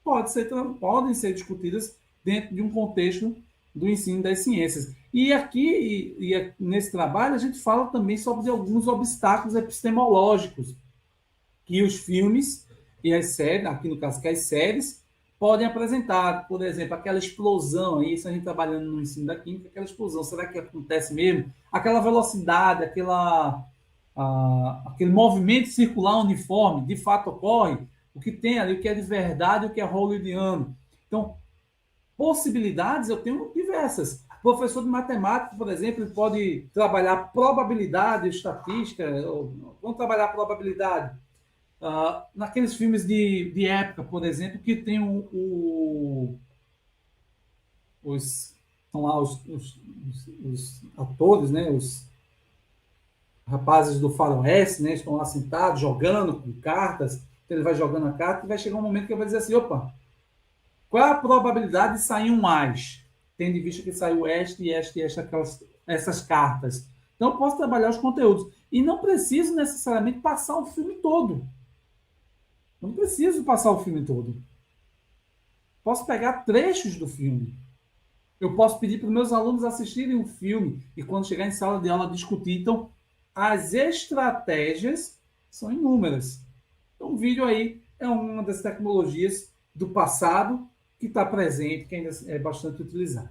podem ser discutidas dentro de um contexto do ensino das ciências. E aqui, nesse trabalho, a gente fala também sobre alguns obstáculos epistemológicos que os filmes e as séries, aqui no caso que as séries, podem apresentar. Por exemplo, aquela explosão aí, isso a gente trabalhando no ensino da química, aquela explosão, será que acontece mesmo? Aquela velocidade, aquele movimento circular uniforme, de fato ocorre? O que tem ali, o que é de verdade, o que é hollywoodiano. Então, possibilidades eu tenho diversas. O professor de matemática, por exemplo, ele pode trabalhar probabilidade, estatística, vamos trabalhar probabilidade. Naqueles filmes de época, por exemplo, que tem os são lá os atores, né, os rapazes do faroeste, né, estão lá sentados jogando com cartas, então ele vai jogando a carta e vai chegar um momento que ele vai dizer assim, opa, qual é a probabilidade de sair um mais? Tendo em vista que saiu essas cartas. Então eu posso trabalhar os conteúdos. E não preciso necessariamente passar o filme todo. Não preciso passar o filme todo. Posso pegar trechos do filme. Eu posso pedir para os meus alunos assistirem um filme e quando chegar em sala de aula discutir. Então, as estratégias são inúmeras. Então, o vídeo aí é uma das tecnologias do passado que está presente, que ainda é bastante utilizado.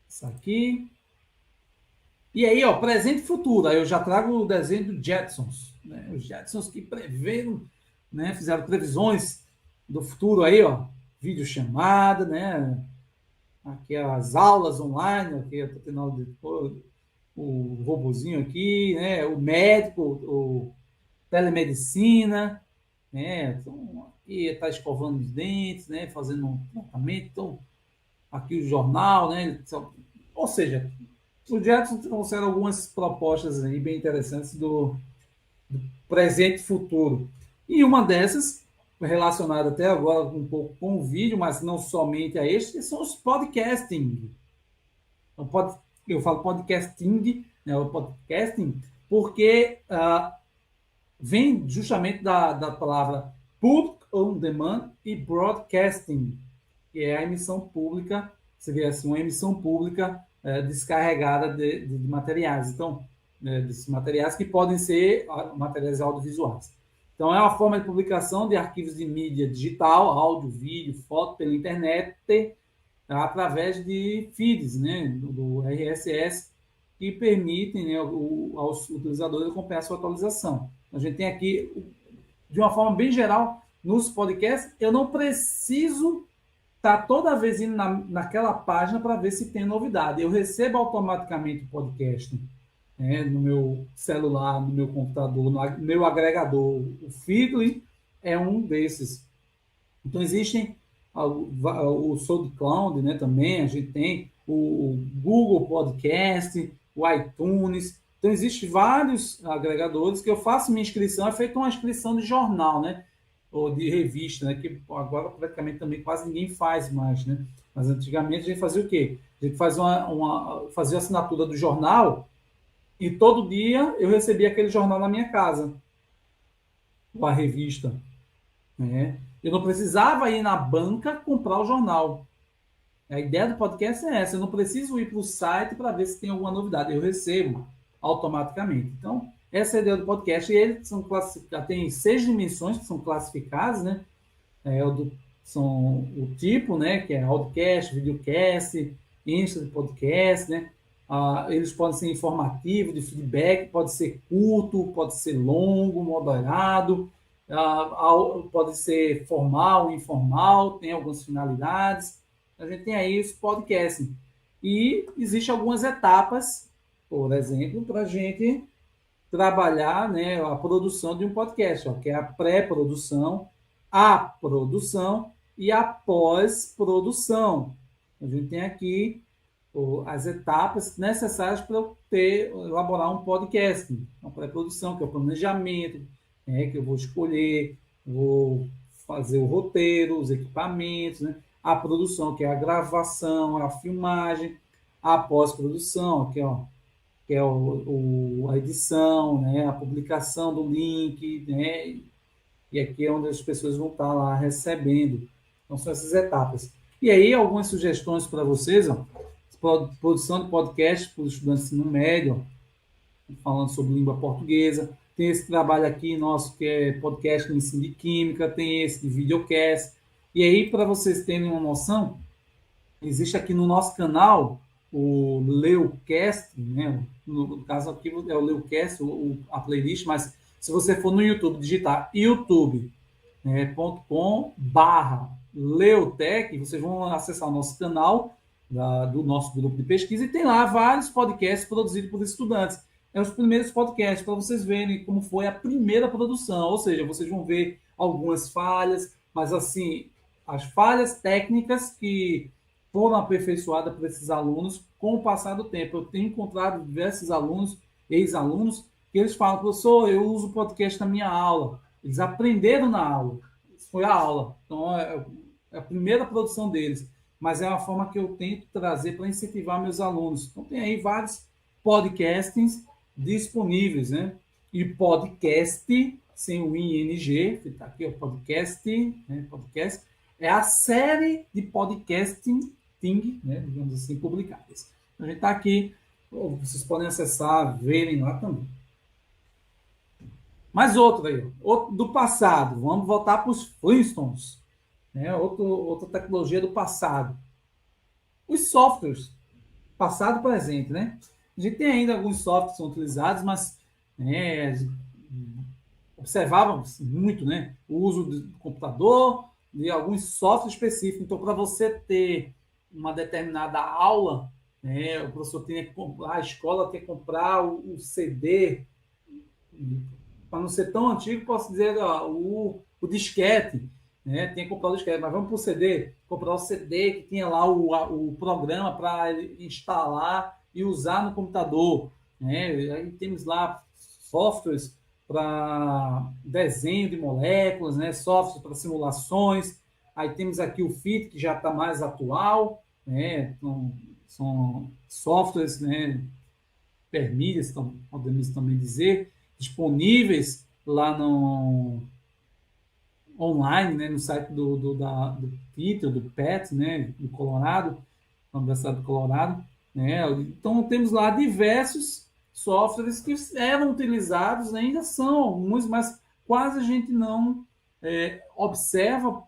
Isso aqui. E aí, ó, presente e futuro. Aí eu já trago o desenho do Jetsons. Né? Os Jetsons que preveram, né? Fizeram previsões do futuro aí, ó. Videochamada, né? Aqui as aulas online, aqui eu tô tendo aula de, o robozinho aqui, né? O médico, o telemedicina, né? Então, aqui está escovando os dentes, né? Fazendo um tratamento. Então, aqui o jornal, né? Ou seja, o Jetson trouxeram algumas propostas aí bem interessantes do presente e futuro. E uma dessas, relacionada até agora um pouco com o vídeo, mas não somente a este, são os podcasting. Eu falo podcasting, né, o podcasting, porque vem justamente da palavra public on demand e broadcasting, que é a emissão pública, seria assim, uma emissão pública descarregada de materiais. Então, desses materiais que podem ser materiais audiovisuais. Então, é uma forma de publicação de arquivos de mídia digital, áudio, vídeo, foto pela internet, através de feeds, né, do RSS, que permitem, né, aos utilizadores acompanhar a sua atualização. A gente tem aqui, de uma forma bem geral, nos podcasts, eu não preciso estar toda vez indo naquela página para ver se tem novidade. Eu recebo automaticamente o podcast, né, no meu celular, no meu computador, no meu agregador. O Feedly é um desses. Então, existem o SoundCloud, né, também, a gente tem o Google Podcast, o iTunes. Então, existem vários agregadores que eu faço minha inscrição, é feita uma inscrição de jornal, né, ou de revista, né, que agora praticamente também quase ninguém faz mais, né. Mas antigamente a gente fazia o quê? A gente fazia fazia a assinatura do jornal e todo dia eu recebia aquele jornal na minha casa, ou a revista, né. Eu não precisava ir na banca comprar o jornal. A ideia do podcast é essa. Eu não preciso ir para o site para ver se tem alguma novidade. Eu recebo automaticamente. Então, Essa é a ideia do podcast. E eles são classificados, tem 6 dimensões que são classificadas, né? São o tipo, né? Que é audiocast, videocast, insta de podcast, né? Eles podem ser informativos, de feedback, pode ser curto, pode ser longo, moderado, pode ser formal, informal, tem algumas finalidades. A gente tem aí os podcasts. E existem algumas etapas, por exemplo, para a gente trabalhar, né, a produção de um podcast, ó, que é a pré-produção, a produção e a pós-produção. A gente tem aqui as etapas necessárias para elaborar um podcast. A pré-produção, que é o planejamento, né, que eu vou escolher, vou fazer o roteiro, os equipamentos, né? A produção, que é a gravação, a filmagem, a pós-produção, que é a edição, né, a publicação do link, né, e aqui é onde as pessoas vão estar lá recebendo. Então, são essas etapas. E aí, algumas sugestões para vocês, ó, produção de podcast para os estudantes de ensino médio, ó, falando sobre língua portuguesa. Tem esse trabalho aqui nosso, que é podcast no ensino de química, tem esse de videocast. E aí, para vocês terem uma noção, existe aqui no nosso canal o Leucast, né? No caso aqui é o Leucast, a playlist, mas se você for no YouTube, digitar youtube.com/Leutec, vocês vão acessar o nosso canal do nosso grupo de pesquisa e tem lá vários podcasts produzidos por estudantes. É os primeiros podcasts para vocês verem como foi a primeira produção, ou seja, vocês vão ver algumas falhas, mas assim, as falhas técnicas que foram aperfeiçoadas para esses alunos com o passar do tempo. Eu tenho encontrado diversos alunos, ex-alunos, que eles falam, professor, eu uso o podcast na minha aula. Eles aprenderam na aula. Isso foi a aula. Então, é a primeira produção deles. Mas é uma forma que eu tento trazer para incentivar meus alunos. Então, tem aí vários podcastings disponíveis, né? E podcast, sem o ING, que está aqui, o podcast, né? Podcast, é a série de podcasting, né? Digamos assim, publicadas. A gente está aqui, vocês podem acessar, verem lá também. Mais outro aí, outro do passado. Vamos voltar para os Flintstones, né? Outra tecnologia do passado. Os softwares, passado e presente, né? A gente tem ainda alguns softwares que são utilizados, mas né, observávamos muito, né? O uso do computador, de alguns softwares específicos. Então, para você ter uma determinada aula, né, o professor tem que comprar, a escola tem que comprar o CD, para não ser tão antigo, posso dizer ó, o disquete, né? Tem que comprar o disquete, mas vamos para o CD, comprar o CD que tinha lá o programa para instalar e usar no computador, né? Aí temos lá softwares para desenho de moléculas, né? Softwares para simulações. Aí temos aqui o FIT, que já está mais atual, né? Então, são softwares, né? Permídias, podemos também dizer, disponíveis lá no online, né? No site do PIT, do PET, né? Do Colorado, da Universidade do Colorado, né? Então, temos lá diversos softwares que eram utilizados, ainda são alguns, mas quase a gente não observa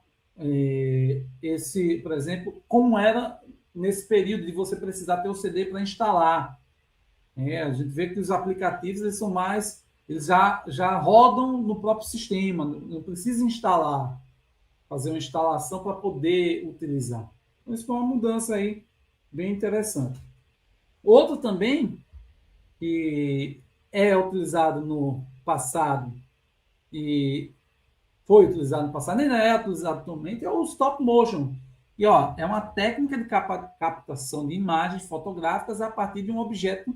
esse, por exemplo, como era nesse período de você precisar ter o CD para instalar. A gente vê que os aplicativos eles são mais, eles já rodam no próprio sistema, não precisa instalar, fazer uma instalação para poder utilizar. Então, isso foi uma mudança aí bem interessante. Outro também que é utilizado no passado e foi utilizado no passado, nem é utilizado atualmente, é o stop motion. E ó, é uma técnica de captação de imagens fotográficas a partir de um objeto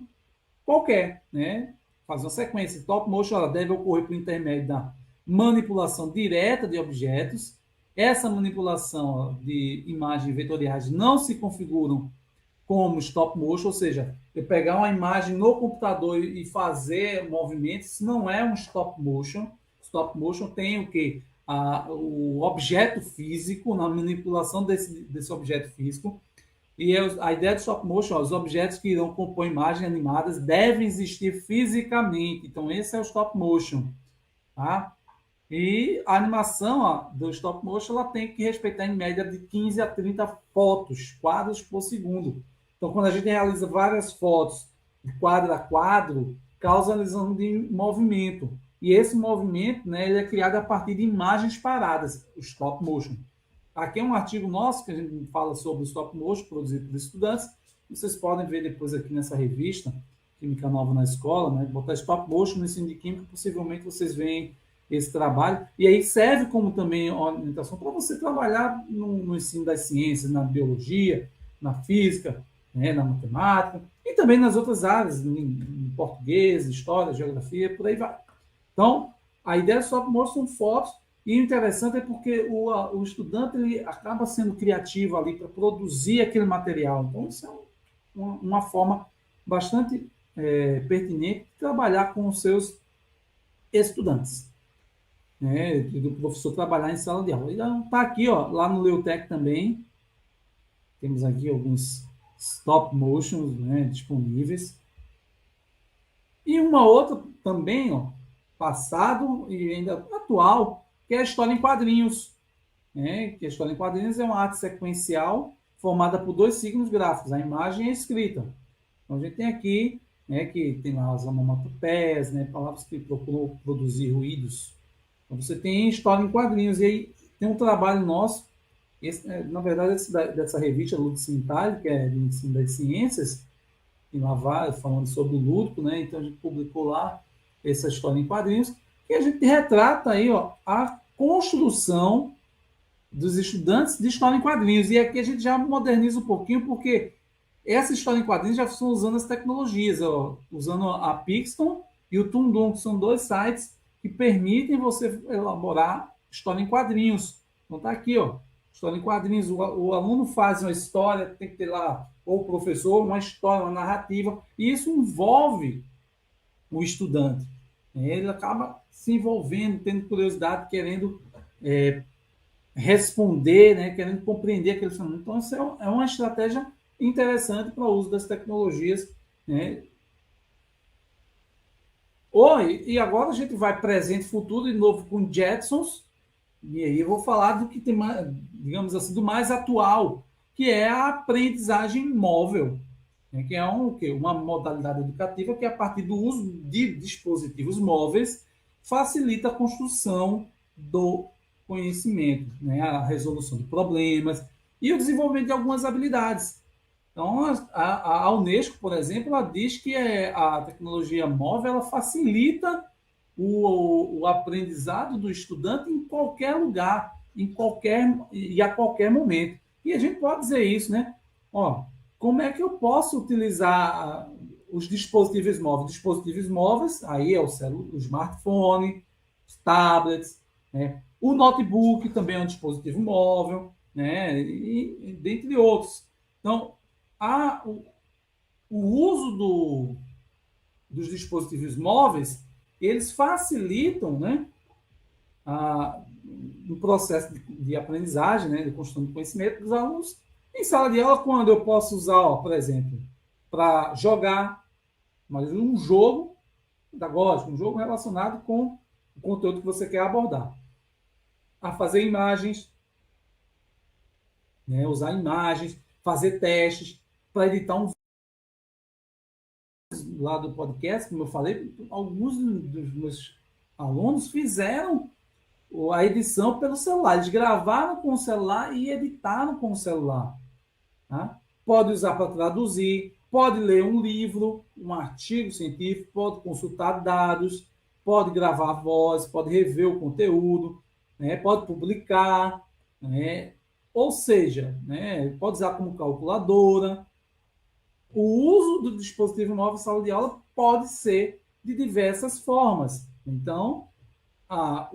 qualquer, né? Fazer uma sequência. Stop motion ela deve ocorrer por intermédio da manipulação direta de objetos. Essa manipulação de imagens vetoriais não se configuram como stop motion, ou seja, eu pegar uma imagem no computador e fazer movimentos, isso não é um stop motion. Stop motion tem o quê? O objeto físico, na manipulação desse objeto físico, E a ideia do stop motion, ó, os objetos que irão compor imagens animadas devem existir fisicamente. Então, esse é o stop motion. Tá? E a animação ó, do stop motion ela tem que respeitar em média de 15 a 30 fotos, quadros por segundo. Então, quando a gente realiza várias fotos de quadro a quadro, causa lesão de movimento. E esse movimento né, ele é criado a partir de imagens paradas, o stop motion. Aqui é um artigo nosso que a gente fala sobre o stop motion produzido por estudantes. Vocês podem ver depois aqui nessa revista, Química Nova na Escola, né? Botar stop motion no ensino de Química, possivelmente vocês veem esse trabalho. E aí serve como também orientação para você trabalhar no ensino das ciências, na biologia, na física, né? Na matemática, e também nas outras áreas, em português, história, geografia, por aí vai. Então, a ideia do stop motion são fotos e o interessante é porque o estudante ele acaba sendo criativo ali para produzir aquele material. Então, isso é uma forma bastante pertinente de trabalhar com os seus estudantes, né? Do professor trabalhar em sala de aula. Então, está aqui, ó, lá no Leutec também, temos aqui alguns stop motions né, disponíveis. E uma outra também, ó, passado e ainda atual, que é a história em quadrinhos. Né? Que a história em quadrinhos é uma arte sequencial formada por dois signos gráficos, a imagem e a escrita. Então a gente tem aqui, né, que tem lá as onomatopeias, né, palavras que procuram produzir ruídos. Então você tem história em quadrinhos, e aí tem um trabalho nosso, na verdade dessa revista Ludicintário, que é de ensino das ciências, em Lavar, falando sobre o lúdico, né? Então a gente publicou lá essa história em quadrinhos, e a gente retrata aí ó, a construção dos estudantes de história em quadrinhos. E aqui a gente já moderniza um pouquinho, porque essa história em quadrinhos já estão usando as tecnologias, ó, usando a Pixton e o Tundum, que são dois sites que permitem você elaborar história em quadrinhos. Então tá aqui, ó, história em quadrinhos. O aluno faz uma história, tem que ter lá, ou o professor, uma história, uma narrativa, e isso envolve o estudante. Ele acaba se envolvendo, tendo curiosidade, querendo responder, né, querendo compreender aquele fenômeno. Então, isso é uma estratégia interessante para o uso das tecnologias. Né? Oi, e agora a gente vai presente, futuro, de novo com Jetsons, e aí eu vou falar do que tem mais, digamos assim, do mais atual, que é a aprendizagem móvel, né? Que é uma modalidade educativa que, a partir do uso de dispositivos móveis, facilita a construção do conhecimento, né? A resolução de problemas e o desenvolvimento de algumas habilidades. Então, a Unesco, por exemplo, ela diz que a tecnologia móvel ela facilita o aprendizado do estudante em qualquer lugar, em qualquer e a qualquer momento. E a gente pode dizer isso, né? Ó, como é que eu posso utilizar os dispositivos móveis? Dispositivos móveis, aí é o smartphone, os tablets, né? O notebook também é um dispositivo móvel, né? E dentre outros. Então, o uso dos dispositivos móveis, eles facilitam, né, o processo de aprendizagem, né, de construção de conhecimento dos alunos. Em sala de aula, quando eu posso usar, ó, por exemplo, para jogar, mas um jogo pedagógico, um jogo relacionado com o conteúdo que você quer abordar. A fazer imagens, né, usar imagens, fazer testes, para editar um lá do podcast, como eu falei, alguns dos meus alunos fizeram a edição pelo celular. Eles gravaram com o celular e editaram com o celular. Tá? Pode usar para traduzir, pode ler um livro, um artigo científico, pode consultar dados, pode gravar voz, pode rever o conteúdo, né? Pode publicar, né? Ou seja, né? Pode usar como calculadora. O uso do dispositivo móvel em sala de aula pode ser de diversas formas. Então, a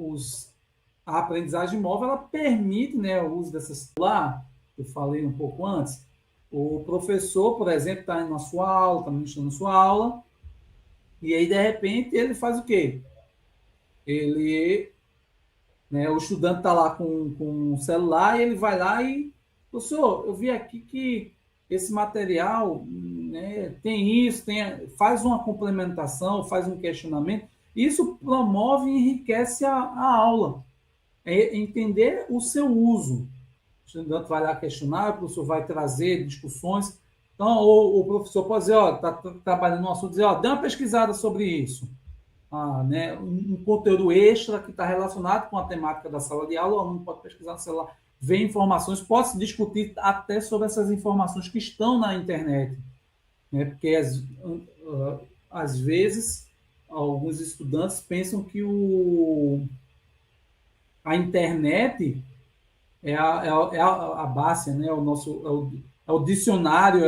aprendizagem móvel ela permite, né, o uso dessas lá, eu falei um pouco antes. O professor, por exemplo, está na sua aula, está ministrando sua aula, e aí, de repente, ele faz o quê? Ele, né, o estudante está lá com o celular e ele vai lá e, professor, eu vi aqui que esse material, né, tem isso, faz uma complementação, faz um questionamento. Isso promove e enriquece a aula. É entender o seu uso. O estudante vai lá questionar, o professor vai trazer discussões. Então, o professor pode dizer, ó, está trabalhando no assunto, dizer, ó, dê uma pesquisada sobre isso. Né, um conteúdo extra que está relacionado com a temática da sala de aula, o aluno pode pesquisar no celular, ver informações, pode se discutir até sobre essas informações que estão na internet, né, porque às vezes alguns estudantes pensam que a internet é a base, né, é o dicionário,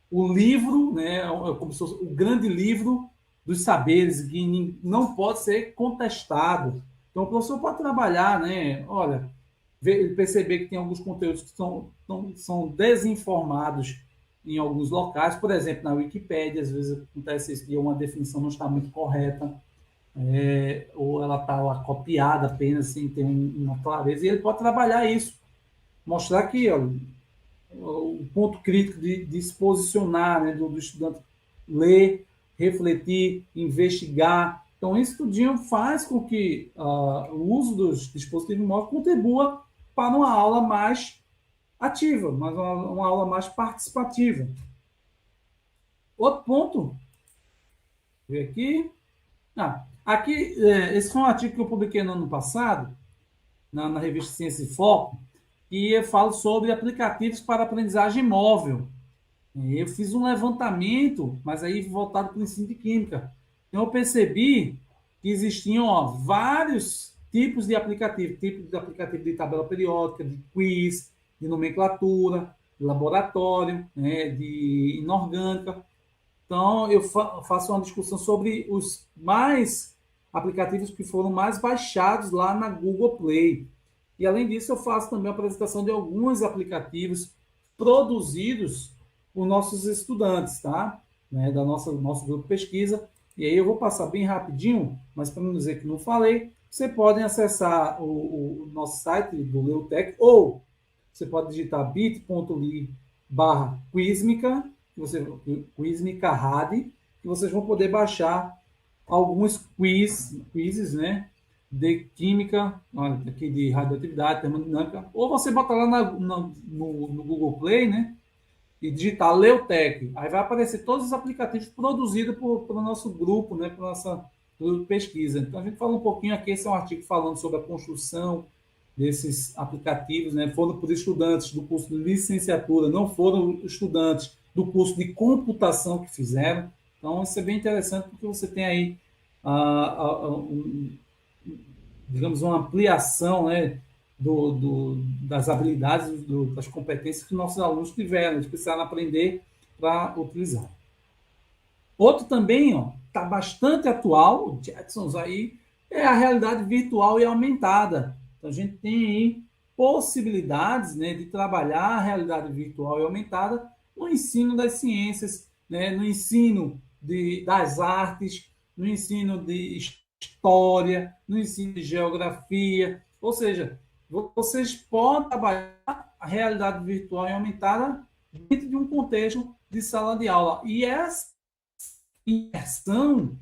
o livro, né, como se fosse o grande livro dos saberes, que não pode ser contestado. Então, o professor pode trabalhar, né, olha, perceber que tem alguns conteúdos que são desinformados em alguns locais, por exemplo, na Wikipédia, às vezes acontece isso, e uma definição não está muito correta, ou ela está lá copiada apenas, sem ter uma clareza, e ele pode trabalhar isso, mostrar que ó, o ponto crítico de se posicionar, né, do estudante ler, refletir, investigar. Então, isso tudinho faz com que o uso dos dispositivos móveis contribua para uma aula mais ativa, mas uma aula mais participativa. Outro ponto, ver aqui. Aqui, esse foi um artigo que eu publiquei no ano passado, na revista Ciência e Foco, e eu falo sobre aplicativos para aprendizagem móvel. Eu fiz um levantamento, mas aí voltado para o ensino de química. Então eu percebi que existiam vários tipos de aplicativo de tabela periódica, de quiz, de nomenclatura, de laboratório, né, de inorgânica. Então eu faço uma discussão sobre os mais aplicativos que foram mais baixados lá na Google Play. E além disso, eu faço também a apresentação de alguns aplicativos produzidos por nossos estudantes, tá? Né, nosso grupo de pesquisa. E aí eu vou passar bem rapidinho, mas para não dizer que não falei, você podem acessar o nosso site do Leutec, ou você pode digitar bit.ly/quizmica, Quizmica Rad, que vocês vão poder baixar alguns quizzes, né, de química, aqui de radioatividade, termodinâmica, ou você botar lá no Google Play, né, e digitar Leutec, aí vai aparecer todos os aplicativos produzidos pelo nosso grupo, né, pela nossa grupo de pesquisa. Então a gente fala um pouquinho aqui, esse é um artigo falando sobre a construção desses aplicativos, né, foram por estudantes do curso de licenciatura, não foram estudantes do curso de computação que fizeram. Então isso é bem interessante porque você tem aí digamos, uma ampliação, né, das habilidades, das competências que nossos alunos tiveram, eles precisaram aprender para utilizar. Outro também está bastante atual, o Jetsons aí, é a realidade virtual e aumentada. Então, a gente tem aí possibilidades, né, de trabalhar a realidade virtual e aumentada no ensino das ciências, né, no ensino das artes, no ensino de história, no ensino de geografia. Ou seja, vocês podem trabalhar a realidade virtual e aumentada dentro de um contexto de sala de aula. E essa imersão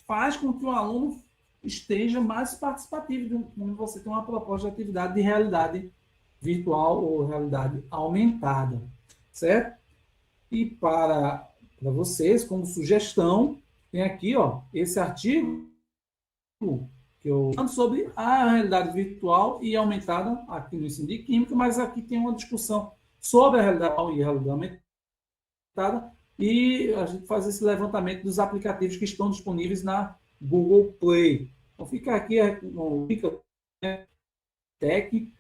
faz com que o aluno esteja mais participativo quando você tem uma proposta de atividade de realidade virtual ou realidade aumentada, certo? E para vocês, como sugestão, tem aqui esse artigo que eu falo sobre a realidade virtual e aumentada aqui no ensino de química, mas aqui tem uma discussão sobre a realidade virtual e a realidade aumentada, e a gente faz esse levantamento dos aplicativos que estão disponíveis na Google Play. Então fica aqui fica Tech,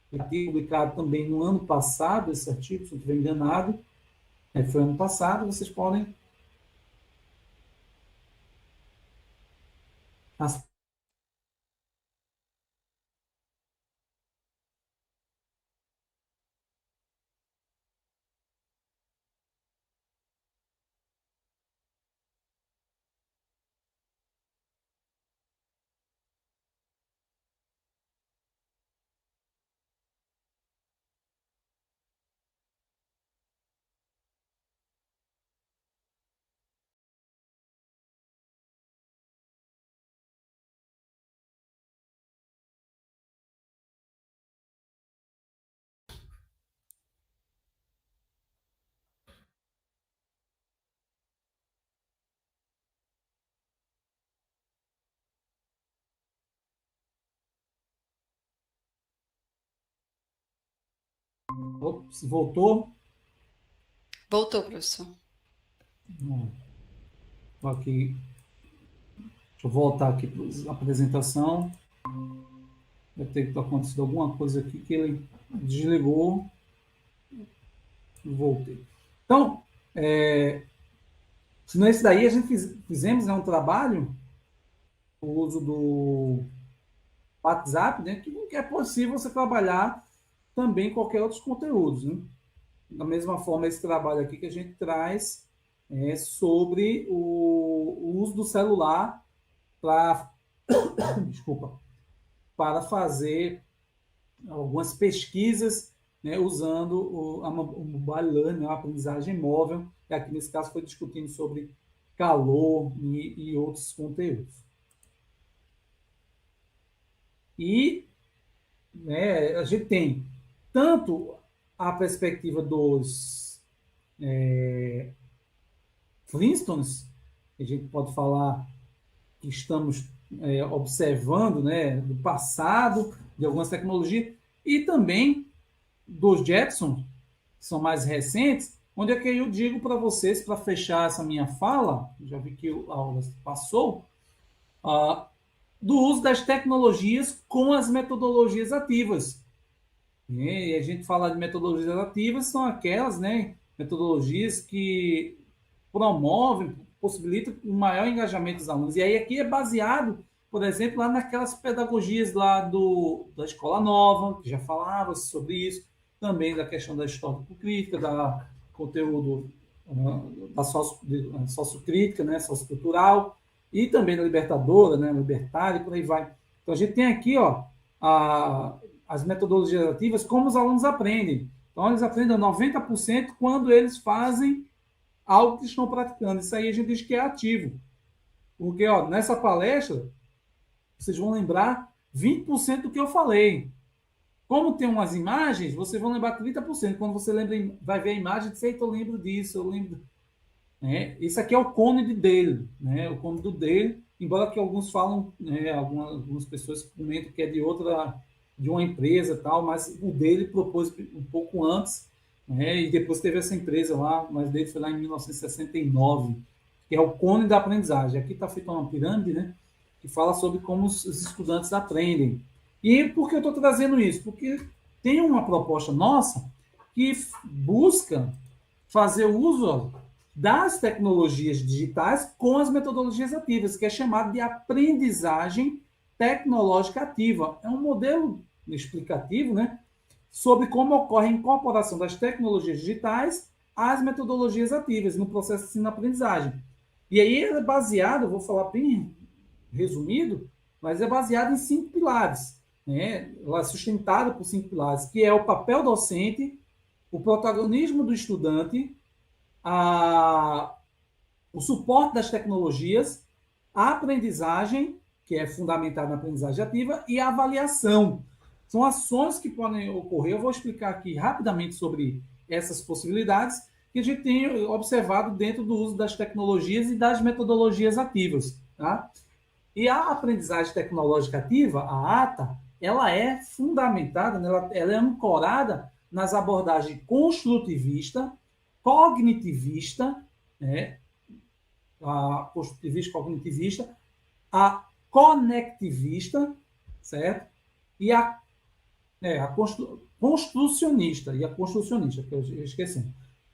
publicado também no ano passado, esse artigo, se não estiver enganado, foi ano passado, vocês podem Ops, voltou? Voltou, professor. Não, tô aqui. Deixa eu voltar aqui para a apresentação. Deve ter acontecido alguma coisa aqui que ele desligou e voltei. Então, nesse daí a gente fizemos, né, um trabalho, o uso do WhatsApp, né, que é possível você trabalhar também qualquer outros conteúdos, né? Da mesma forma, esse trabalho aqui que a gente traz é sobre o uso do celular para, desculpa, para fazer algumas pesquisas, né, usando o mobile learning, a aprendizagem móvel, e aqui nesse caso foi discutindo sobre calor e outros conteúdos. E, né, a gente tem tanto a perspectiva dos Flintstones, que a gente pode falar que estamos observando, né, do passado, de algumas tecnologias, e também dos Jetsons, que são mais recentes, onde é que eu digo para vocês, para fechar essa minha fala, já vi que a aula passou, uh, do uso das tecnologias com as metodologias ativas. E a gente fala de metodologias ativas, são aquelas, né, metodologias que promovem, possibilitam um maior engajamento dos alunos. E aí aqui é baseado, por exemplo, lá naquelas pedagogias lá da Escola Nova, que já falava sobre isso, também da questão da histórico-crítica, da conteúdo da sociocrítica, né, sociocultural, e também da libertadora, né, libertária, e por aí vai. Então a gente tem aqui, ó, as metodologias ativas, como os alunos aprendem. Então eles aprendem 90% quando eles fazem algo que estão praticando. Isso aí a gente diz que é ativo. Porque, ó, nessa palestra, vocês vão lembrar 20% do que eu falei. Como tem umas imagens, vocês vão lembrar 30%. Quando você lembra, vai ver a imagem, diz, eita, eu lembro disso, eu lembro. Isso aqui é o cone de Dale, né? O cone do Dale, embora que alguns falam, né, algumas pessoas comentam que é de uma empresa tal, mas o Dale propôs um pouco antes, né? E depois teve essa empresa lá, mas dele foi lá em 1969, que é o cone da aprendizagem. Aqui está feita uma pirâmide, né? Que fala sobre como os estudantes aprendem. E por que eu estou trazendo isso? Porque tem uma proposta nossa que busca fazer uso das tecnologias digitais com as metodologias ativas, que é chamado de aprendizagem tecnológica ativa. É um modelo explicativo, né, sobre como ocorre a incorporação das tecnologias digitais às metodologias ativas no processo de ensino-aprendizagem. E aí é baseado, vou falar bem resumido, mas é baseado em 5 pilares. Né? Ela é sustentada por 5 pilares, que é o papel docente, o protagonismo do estudante, a, o suporte das tecnologias, a aprendizagem, que é fundamentada na aprendizagem ativa, e a avaliação. São ações que podem ocorrer. Eu vou explicar aqui rapidamente sobre essas possibilidades que a gente tem observado dentro do uso das tecnologias e das metodologias ativas. Tá? E a aprendizagem tecnológica ativa, a ATA, ela é fundamentada, né? Ela é ancorada nas abordagens construtivista, cognitivista, né? A construtivista, cognitivista, a conectivista, certo? E a construcionista, e a construcionista, que eu esqueci.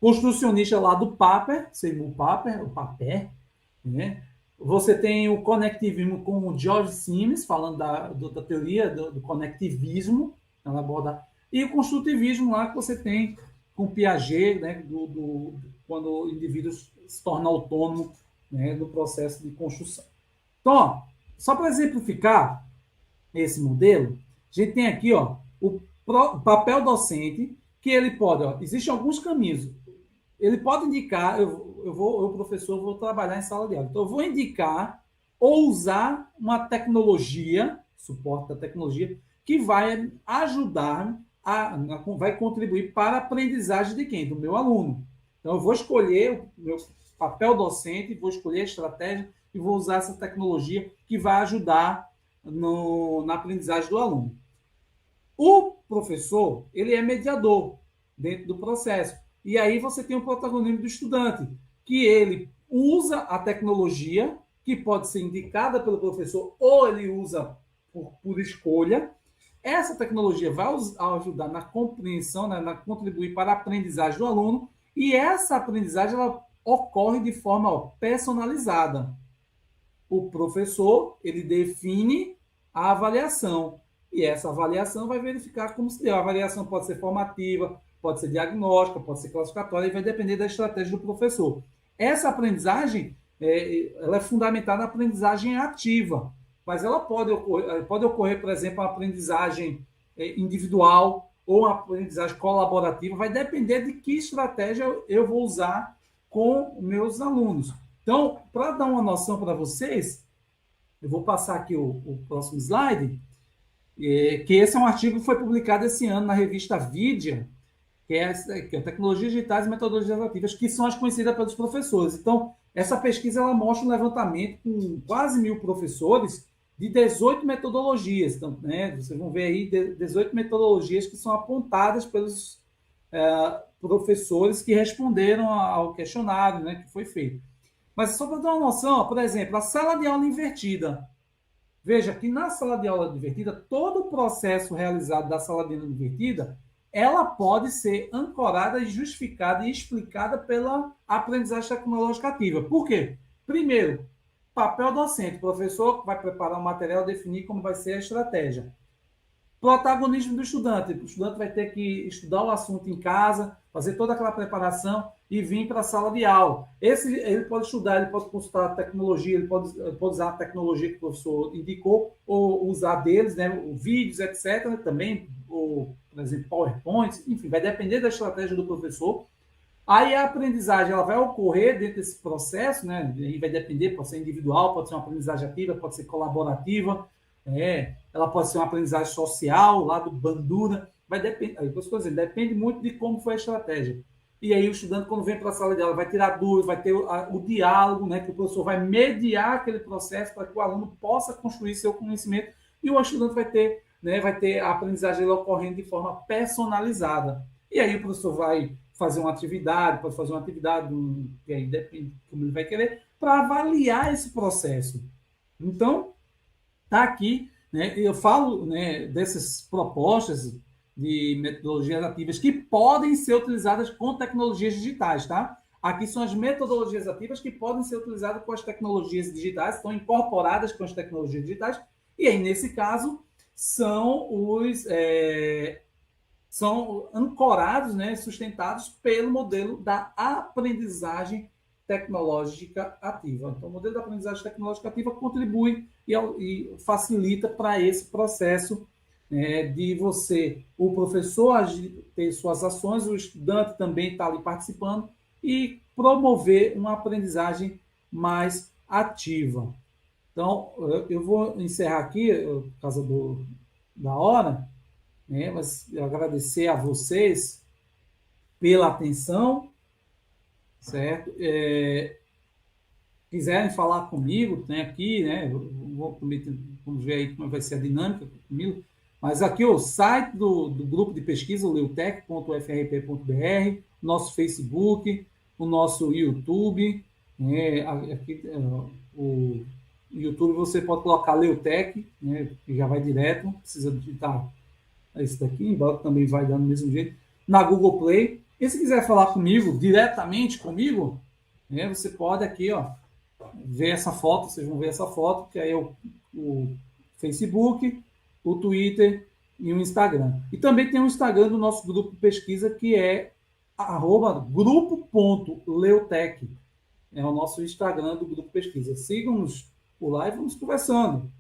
Construcionista lá do Popper, Seymour Papert, o Papert, né? Você tem o conectivismo com o George Sims, falando da teoria do conectivismo, ela aborda, e o construtivismo lá que você tem com Piaget, né, quando o indivíduo se torna autônomo, né, no processo de construção. Então, ó, só para exemplificar esse modelo, a gente tem aqui, ó, o papel docente, que ele pode, ó, existem alguns caminhos. Ele pode indicar, eu professor, vou trabalhar em sala de aula. Então, eu vou indicar ou usar uma tecnologia, suporte da tecnologia, que vai ajudar, vai contribuir para a aprendizagem de quem? Do meu aluno. Então, eu vou escolher o meu papel docente, vou escolher a estratégia e vou usar essa tecnologia que vai ajudar na aprendizagem do aluno. O professor, ele é mediador. dentro do processo. E aí você tem o protagonismo do estudante, que ele usa a tecnologia, que pode ser indicada pelo professor, ou ele usa por escolha. Essa tecnologia vai ajudar na compreensão, né, na contribuir para a aprendizagem do aluno, e essa aprendizagem ela ocorre de forma personalizada. O professor ele define a avaliação, e essa avaliação vai verificar como se deu. A avaliação pode ser formativa, pode ser diagnóstica, pode ser classificatória, e vai depender da estratégia do professor. Essa aprendizagem ela é fundamentada na aprendizagem ativa, mas ela pode ocorrer, por exemplo, uma aprendizagem individual ou uma aprendizagem colaborativa, vai depender de que estratégia eu vou usar com meus alunos. Então, para dar uma noção para vocês, eu vou passar aqui o próximo slide, que esse é um artigo que foi publicado esse ano na revista Vidia, que é Tecnologias Digitais e Metodologias Ativas, que são as conhecidas pelos professores. Então, essa pesquisa ela mostra um levantamento com quase 1.000 professores de 18 metodologias. Então, né, vocês vão ver aí 18 metodologias que são apontadas pelos professores que responderam ao questionário, né, que foi feito. Mas só para dar uma noção, ó, por exemplo, a sala de aula invertida. Veja que na sala de aula invertida, todo o processo realizado da sala de aula invertida, ela pode ser ancorada e justificada e explicada pela aprendizagem tecnológica ativa. Por quê? Primeiro, papel docente. O professor vai preparar o material, definir como vai ser a estratégia. Protagonismo do estudante. O estudante vai ter que estudar o assunto em casa, fazer toda aquela preparação e vir para a sala de aula. Ele pode estudar, ele pode consultar a tecnologia, ele pode usar a tecnologia que o professor indicou, ou usar deles, né, vídeos, etc. Também, ou, por exemplo, PowerPoint, enfim, vai depender da estratégia do professor. Aí a aprendizagem ela vai ocorrer dentro desse processo, né? Aí vai depender, pode ser individual, pode ser uma aprendizagem ativa, pode ser colaborativa, ela pode ser uma aprendizagem social, lá do Bandura, vai depender, depende muito de como foi a estratégia. E aí o estudante, quando vem para a sala de aula, vai tirar dúvidas, vai ter o diálogo, né, que o professor vai mediar aquele processo para que o aluno possa construir seu conhecimento, e o estudante vai ter a aprendizagem ocorrendo de forma personalizada. E aí o professor vai fazer uma atividade, pode fazer uma atividade, que aí depende de como ele vai querer, para avaliar esse processo. Então, está aqui, né, eu falo, né, dessas propostas de metodologias ativas que podem ser utilizadas com tecnologias digitais, tá? Aqui são as metodologias ativas que podem ser utilizadas com as tecnologias digitais, estão incorporadas com as tecnologias digitais, e aí, nesse caso, são ancorados, né, sustentados pelo modelo da aprendizagem tecnológica ativa. Então, o modelo da aprendizagem tecnológica ativa contribui e facilita para esse processo de o professor ter suas ações, o estudante também está ali participando e promover uma aprendizagem mais ativa. Então, eu vou encerrar aqui, por causa da hora, mas eu agradecer a vocês pela atenção, certo? Quiserem falar comigo, tem aqui, né? Vamos ver aí como vai ser a dinâmica comigo. Mas aqui o site do grupo de pesquisa, o leutec.frp.br, nosso Facebook, o nosso YouTube. Aqui, o YouTube você pode colocar Leutec, né, que já vai direto, não precisa digitar esse daqui, embora também vai dando do mesmo jeito. Na Google Play. E se quiser falar comigo, diretamente comigo, você pode aqui, ó, ver essa foto, vocês vão ver essa foto, que aí é o Facebook, o Twitter e o Instagram. E também tem o Instagram do nosso grupo de pesquisa, que é @grupo.leutec. É o nosso Instagram do grupo de pesquisa. Sigam-nos por lá e vamos conversando.